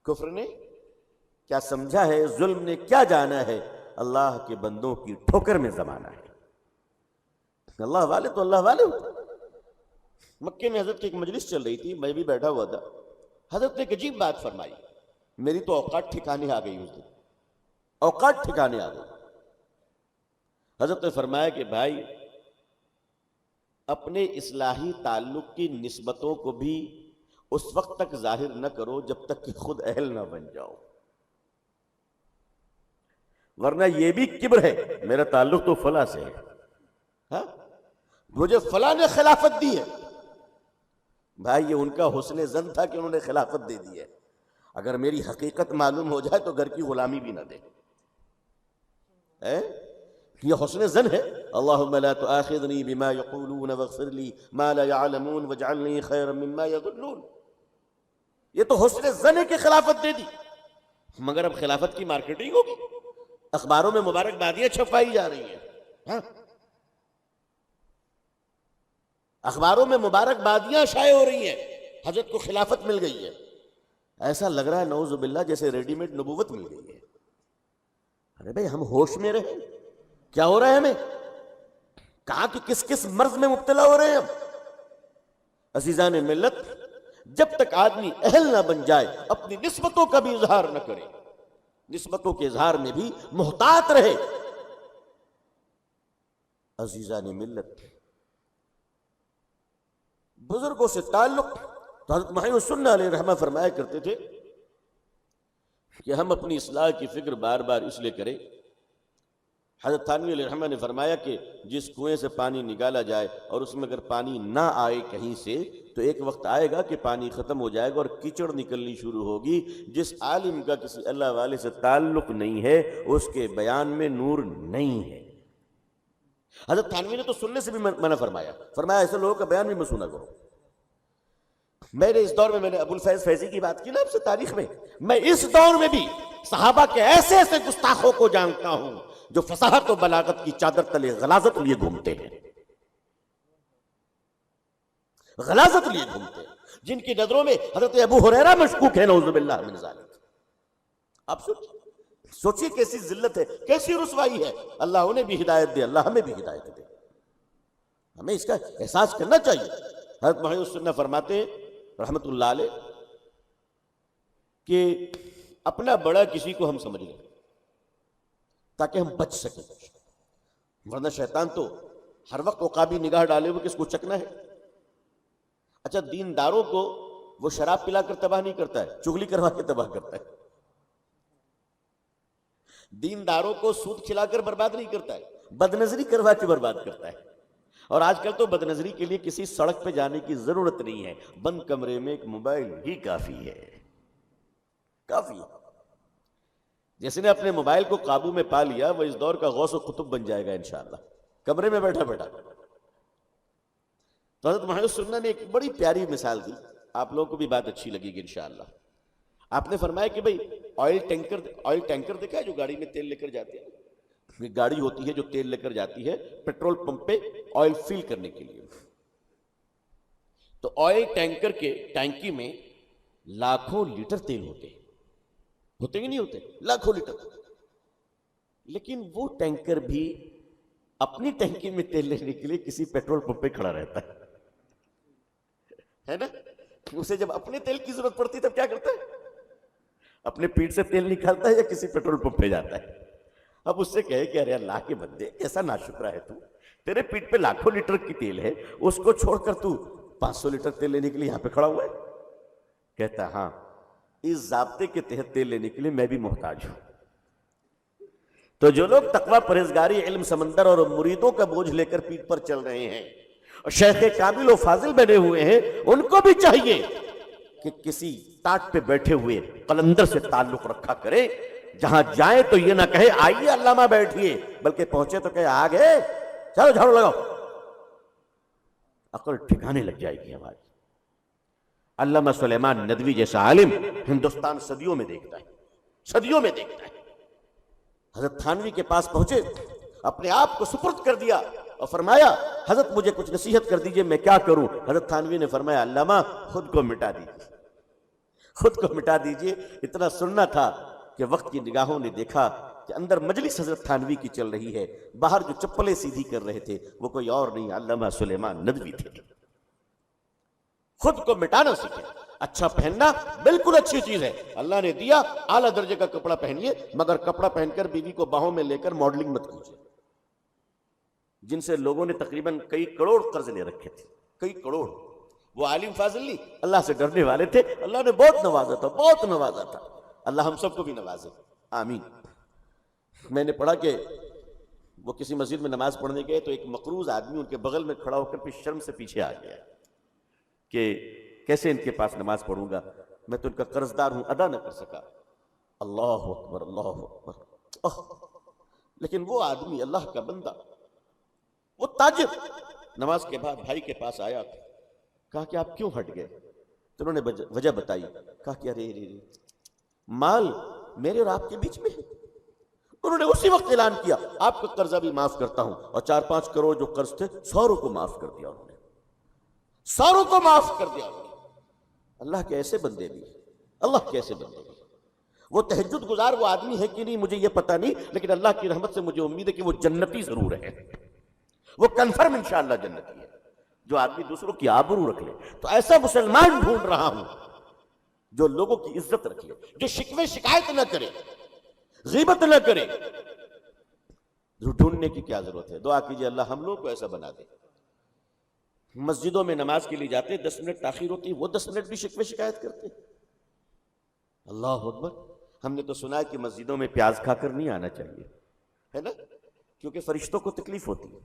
A: کفر نے کیا سمجھا ہے، ظلم نے کیا جانا ہے، اللہ کے بندوں کی ٹھوکر میں زمانہ ہے. اللہ والے تو اللہ والے ہوتے. مکے میں حضرت کی ایک مجلس چل رہی تھی، میں بھی بیٹھا ہوا تھا. حضرت نے ایک عجیب بات فرمائی، میری تو اوقات ٹھکانے آ گئی. اس دن اوقات ٹھکانے آ گئی. حضرت نے فرمایا کہ بھائی اپنے اصلاحی تعلق کی نسبتوں کو بھی اس وقت تک ظاہر نہ کرو جب تک کہ خود اہل نہ بن جاؤ، ورنہ یہ بھی کبر ہے. میرا تعلق تو فلاں سے ہے، ہاں مجھے فلاں نے خلافت دی ہے. بھائی یہ ان کا حسن ظن تھا کہ انہوں نے خلافت دے دی ہے. اگر میری حقیقت معلوم ہو جائے تو گھر کی غلامی بھی نہ دے. یہ حسن ظن ہے. اللہم لا تؤاخذنی بما یقولون واغفر لی ما لا یعلمون واجعلنی خیرا مما یظنون. یہ تو حسن ظن ہے کہ خلافت دے دی، مگر اب خلافت کی مارکیٹنگ ہوگی، اخباروں میں مبارکبادیاں چھپائی جا رہی ہیں، اخباروں میں مبارکبادیاں شائع ہو رہی ہیں، حضرت کو خلافت مل گئی ہے. ایسا لگ رہا ہے نعوذ باللہ جیسے ریڈی میڈ نبوت مل گئی ہے. ارے بھائی ہم ہوش میں رہیں، کیا ہو رہا ہے ہمیں، کہاں کہ کس کس مرض میں مبتلا ہو رہے ہیں ہم. عزیزان ملت، جب تک آدمی اہل نہ بن جائے اپنی نسبتوں کا بھی اظہار نہ کرے، نسبتوں کے اظہار میں بھی محتاط رہے. عزیزان ملت، بزرگوں سے تعلق. تو حضرت محی السنہ علیہ رحمہ فرمایا کرتے تھے کہ ہم اپنی اصلاح کی فکر بار بار اس لیے کریں. حضرت تھانوی علیہ رحمہ نے فرمایا کہ جس کنویں سے پانی نکالا جائے اور اس میں اگر پانی نہ آئے کہیں سے تو ایک وقت آئے گا کہ پانی ختم ہو جائے گا اور کیچڑ نکلنی شروع ہوگی. جس عالم کا کسی اللہ والے سے تعلق نہیں ہے اس کے بیان میں نور نہیں ہے. حضرت تھانوی نے تو سننے سے بھی منع فرمایا، فرمایا ایسے لوگوں کا بیان بھی مت سنا کرو. میں نے اس دور میں نے ابو الفیض فیضی کی بات کی نا آپ سے تاریخ میں اس دور میں بھی صحابہ کے ایسے ایسے گستاخوں کو جانتا ہوں جو فصاحت و بلاغت کی چادر تلے غلاظت لیے گھومتے ہیں. غلاظت لیے گھومتے ہیں، جن کی نظروں میں حضرت ابو ہریرہ مشکوک ہے، نعوذ باللہ من ذالک۔ آپ سوچئے کیسی ذلت ہے، کیسی رسوائی ہے۔ اللہ انہیں بھی ہدایت دے، اللہ ہمیں بھی ہدایت دے، ہمیں اس کا احساس کرنا چاہیے۔ حضرت محی السنہ فرماتے ہیں رحمت اللہ علیہ کہ اپنا بڑا کسی کو ہم سمجھ لیں تاکہ ہم بچ سکیں، ورنہ شیطان تو ہر وقت عقابی نگاہ ڈالے ہوئے کس کو چکنا ہے۔ اچھا، دینداروں کو وہ شراب پلا کر تباہ نہیں کرتا ہے، چغلی کروا کے تباہ کرتا ہے۔ دینداروں کو سود کھلا کر برباد نہیں کرتا ہے، بدنظری کروا کے برباد کرتا ہے۔ اور آج کل تو بدنظری کے لیے کسی سڑک پہ جانے کی ضرورت نہیں ہے، بند کمرے میں ایک موبائل ہی کافی ہے، کافی ہے۔ جس نے اپنے موبائل کو قابو میں پا لیا وہ اس دور کا غوث و قطب بن جائے گا انشاءاللہ، کمرے میں بیٹھا بیٹھا۔ تو حضرت محی السنہ نے ایک بڑی پیاری مثال دی، آپ لوگوں کو بھی بات اچھی لگے گی انشاءاللہ۔ آپ نے فرمایا کہ بھئی آئل ٹینکر دیکھا ہے جو گاڑی میں تیل لے کر جاتے ہیں؟ یہ گاڑی ہوتی ہے جو تیل لے کر جاتی ہے پیٹرول پمپ پہ آئل فل کرنے کے لیے۔ تو آئل ٹینکر کے ٹینکی میں لاکھوں لیٹر تیل ہوتے ہی نہیں ہوتے، لاکھوں لیٹر۔ لیکن وہ ٹینکر بھی اپنی ٹینکی میں تیل لینے کے لیے کسی پیٹرول پمپ پہ کھڑا رہتا ہے نا؟ اسے جب اپنے تیل کی ضرورت پڑتی تب کیا کرتا ہے؟ اپنے پیٹ سے تیل نکالتا ہے یا کسی پیٹرول پمپ پہ جاتا ہے؟ اب اس سے کہے کہ ارے اللہ کے بندے کیسا ناشکرا ہے تو، تیرے پیٹ پہ لاکھوں لیٹر کی تیل ہے، اس کو چھوڑ کر تو 500 لیٹر تیل لینے کے لیے یہاں پہ کھڑا ہوا ہے۔ کہتا ہاں، اس ضابطے کے تحت تیل لینے کے لیے میں بھی محتاج ہوں۔ تو جو لوگ تقوی، پرہیزگاری، علم سمندر اور مریدوں کا بوجھ لے کر پیٹ پر چل رہے ہیں اور شیخ کامل و فاضل بنے ہوئے ہیں، ان کو بھی چاہیے کہ کسی ٹاٹ پہ بیٹھے ہوئے قلندر سے تعلق رکھا کرے، جہاں جائیں تو یہ نہ کہے آئیے علامہ بیٹھیے، بلکہ پہنچے تو کہے آگے چلو جھاڑو لگاؤ۔ عقل ٹھکانے لگ جائے گی ہماری۔ علامہ سلیمان ندوی جیسا عالم ہندوستان صدیوں میں دیکھتا ہے، صدیوں میں دیکھتا ہے۔ حضرت تھانوی کے پاس پہنچے، اپنے آپ کو سپرد کر دیا اور فرمایا حضرت مجھے کچھ نصیحت کر دیجئے، میں کیا کروں؟ حضرت تھانوی نے فرمایا علامہ خود کو مٹا دیجئے، خود کو مٹا دیجئے۔ اتنا سننا تھا کہ وقت کی نگاہوں نے دیکھا کہ اندر مجلس حضرت تھانوی کی چل رہی ہے، باہر جو چپلیں سیدھی کر رہے تھے وہ کوئی اور نہیں، علامہ سلیمان ندوی تھے۔ خود کو مٹانا سیکھیں۔ اچھا پہننا بالکل اچھی چیز ہے، اللہ نے دیا، اعلیٰ درجے کا کپڑا پہنیے، مگر کپڑا پہن کر بیوی کو باہوں میں لے کر ماڈلنگ مت کیجیے، جن سے لوگوں نے تقریباً کئی کروڑ قرض لے رکھے تھے، کئی کروڑ۔ وہ عالم فاضل نہیں، اللہ سے ڈرنے والے تھے، اللہ نے بہت نوازا تھا، بہت نوازا تھا۔ اللہ ہم سب کو بھی نوازے، آمین۔ میں نے پڑھا کہ وہ کسی مسجد میں نماز پڑھنے گئے تو ایک مقروض آدمی ان کے بغل میں کھڑا ہو کر پھر شرم سے پیچھے آ گیا کہ کیسے ان کے پاس نماز پڑھوں گا، میں تو ان کا قرض دار ہوں، ادا نہ کر سکا۔ اللہ اکبر، اللہ اکبر۔ لیکن وہ آدمی اللہ کا بندہ، وہ تاجر، نماز کے بعد بھائی کے پاس آیا، کہا کہ آپ کیوں ہٹ گئے؟ تو انہوں نے وجہ بتائی، کہا کہ ارے مال میرے اور آپ کے بیچ میں ہے۔ انہوں نے اسی وقت اعلان کیا آپ کا قرضہ بھی معاف کرتا ہوں، اور 4-5 کروڑ جو قرض تھے ساروں کو معاف کر دیا انہوں نے، ساروں کو معاف کر دیا انہوں نے۔ اللہ کے ایسے بندے بھی، اللہ کے ایسے بندے بھی۔ وہ تہجد گزار وہ آدمی ہے کہ نہیں مجھے یہ پتہ نہیں، لیکن اللہ کی رحمت سے مجھے امید ہے کہ وہ جنتی ضرور ہے، وہ کنفرم انشاءاللہ جنتی ہے، جو آدمی دوسروں کی آبرو رکھ لے۔ تو ایسا مسلمان ڈھونڈ رہا ہوں جو لوگوں کی عزت رکھ لے، جو شکوے شکایت نہ کرے، غیبت نہ کرے۔ ڈھونڈنے کی کیا ضرورت ہے؟ دعا کیجئے اللہ ہم لوگ کو ایسا بنا دے۔ مسجدوں میں نماز کے لیے جاتے 10 منٹ تاخیر ہوتی، وہ 10 منٹ بھی شکوے شکایت کرتے۔ اللہ اکبر۔ ہم نے تو سنا ہے کہ مسجدوں میں پیاز کھا کر نہیں آنا چاہیے، ہے نا، کیونکہ فرشتوں کو تکلیف ہوتی ہے۔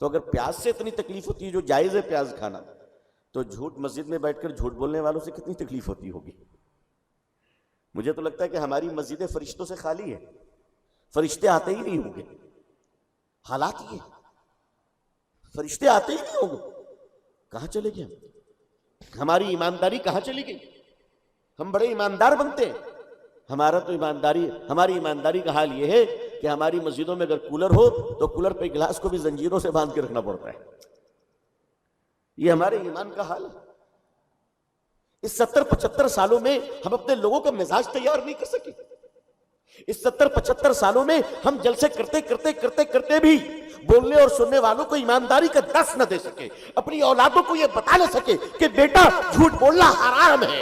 A: تو اگر پیاز سے اتنی تکلیف ہوتی ہے جو جائز ہے پیاز کھانا، تو جھوٹ مسجد میں بیٹھ کر جھوٹ بولنے والوں سے کتنی تکلیف ہوتی ہوگی۔ مجھے تو لگتا ہے کہ ہماری مسجدیں فرشتوں سے خالی ہے، فرشتے آتے ہی نہیں ہوں گے۔ حالات یہ، فرشتے آتے ہی نہیں ہوں گے۔ کہاں چلے گئے ہماری ایمانداری؟ کہاں چلی گئی؟ ہم بڑے ایماندار بنتے ہیں، ہماری ایمانداری کا حال یہ ہے کہ ہماری مسجدوں میں اگر کولر ہو تو کولر پہ گلاس کو بھی زنجیروں سے باندھ کے رکھنا پڑتا ہے۔ یہ ہمارے ایمان کا حال ہے۔ اس 70-75 سالوں میں ہم اپنے لوگوں کا مزاج تیار نہیں کر سکے۔ اس 70-75 سالوں میں ہم جلسے کرتے کرتے کرتے کرتے بھی بولنے اور سننے والوں کو ایمانداری کا درس نہ دے سکے، اپنی اولادوں کو یہ بتا نہ سکے کہ بیٹا جھوٹ بولنا حرام ہے،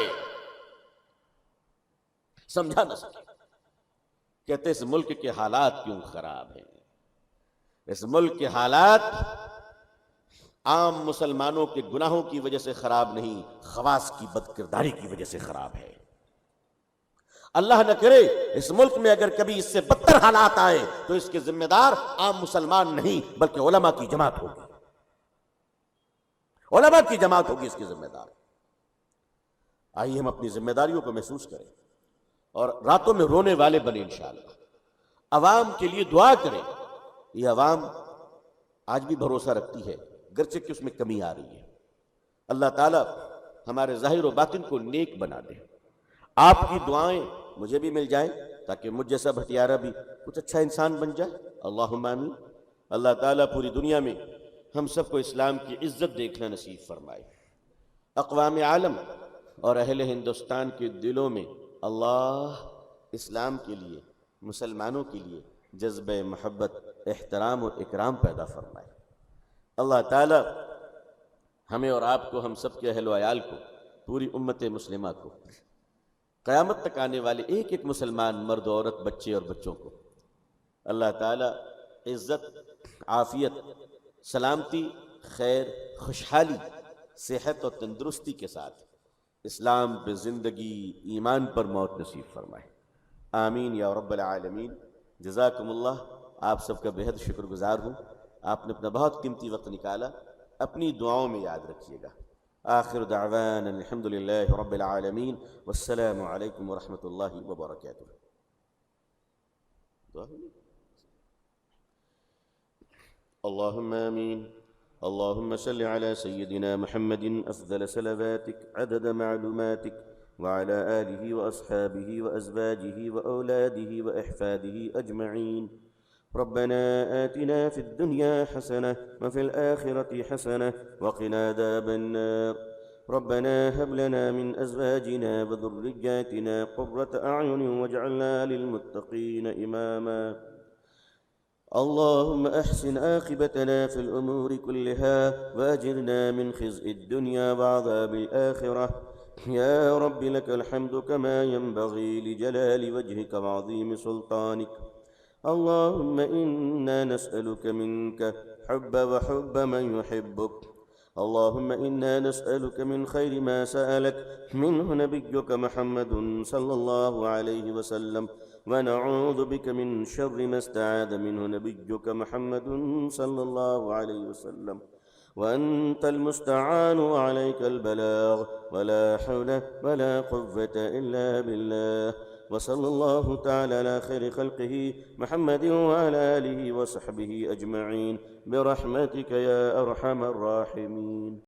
A: سمجھا نہ سکے۔ کہتے اس ملک کے حالات کیوں خراب ہیں؟ اس ملک کے حالات عام مسلمانوں کے گناہوں کی وجہ سے خراب نہیں، خواص کی بد کرداری کی وجہ سے خراب ہے۔ اللہ نہ کرے اس ملک میں اگر کبھی اس سے بدتر حالات آئے تو اس کے ذمہ دار عام مسلمان نہیں بلکہ علماء کی جماعت ہوگی، علماء کی جماعت ہوگی اس کے ذمہ دار۔ آئیے ہم اپنی ذمہ داریوں کو محسوس کریں اور راتوں میں رونے والے بنے انشاءاللہ، عوام کے لیے دعا کریں۔ یہ عوام آج بھی بھروسہ رکھتی ہے گرچہ کہ اس میں کمی آ رہی ہے۔ اللہ تعالیٰ ہمارے ظاہر و باطن کو نیک بنا دے۔ آپ کی دعائیں مجھے بھی مل جائیں تاکہ مجھ جیسا بھٹیارہ بھی کچھ اچھا انسان بن جائے، اللہم آمین۔ اللہ تعالیٰ پوری دنیا میں ہم سب کو اسلام کی عزت دیکھنا نصیب فرمائے۔ اقوام عالم اور اہل ہندوستان کے دلوں میں اللہ اسلام کے لیے، مسلمانوں کے لیے جذبہ محبت، احترام اور اکرام پیدا فرمائے۔ اللہ تعالیٰ ہمیں اور آپ کو، ہم سب کے اہل و عیال کو، پوری امت مسلمہ کو، قیامت تک آنے والے ایک ایک مسلمان مرد و عورت، بچے اور بچوں کو اللہ تعالیٰ عزت، عافیت، سلامتی، خیر، خوشحالی، صحت اور تندرستی کے ساتھ اسلام پہ زندگی، ایمان پر موت نصیب فرمائے، آمین یا رب العالمین۔ جزاکم اللہ، آپ سب کا بہت شکر گزار ہوں، آپ نے اپنا بہت قیمتی وقت نکالا، اپنی دعاؤں میں یاد رکھیے گا۔ آخر دعوانا الحمد للہ رب العالمین، والسلام علیکم ورحمۃ اللہ وبرکاتہ۔ اللہم آمین۔ اللہم صل علی سیدنا محمد افضل صلواتک عدد معلوماتک وعلى آلہ واصحابہ وازواجہ واولادہ واحفادہ اجمعین۔ ربنا آتنا في الدنيا حسنة وفي الآخرة حسنة وقنا عذاب النار۔ ربنا هب لنا من أزواجنا وذرياتنا قرة أعين واجعلنا للمتقين إماما۔ اللهم أحسن عاقبتنا في الأمور كلها وأجرنا من خزي الدنيا وعذاب الآخرة، يا رب لك الحمد كما ينبغي لجلال وجهك وعظيم سلطانك۔ اللهم إنا نسألك منك حب وحب من يحبك، اللهم إنا نسألك من خير ما سألك منه نبيك محمد صلى الله عليه وسلم، ونعوذ بك من شر ما استعاذ منه نبيك محمد صلى الله عليه وسلم، وأنت المستعان وعليك البلاغ، ولا حول ولا قوة إلا بالله۔ وصلى الله تعالى على خير خلقه محمد وعلى آله وصحبه أجمعين برحمتك يا أرحم الراحمين۔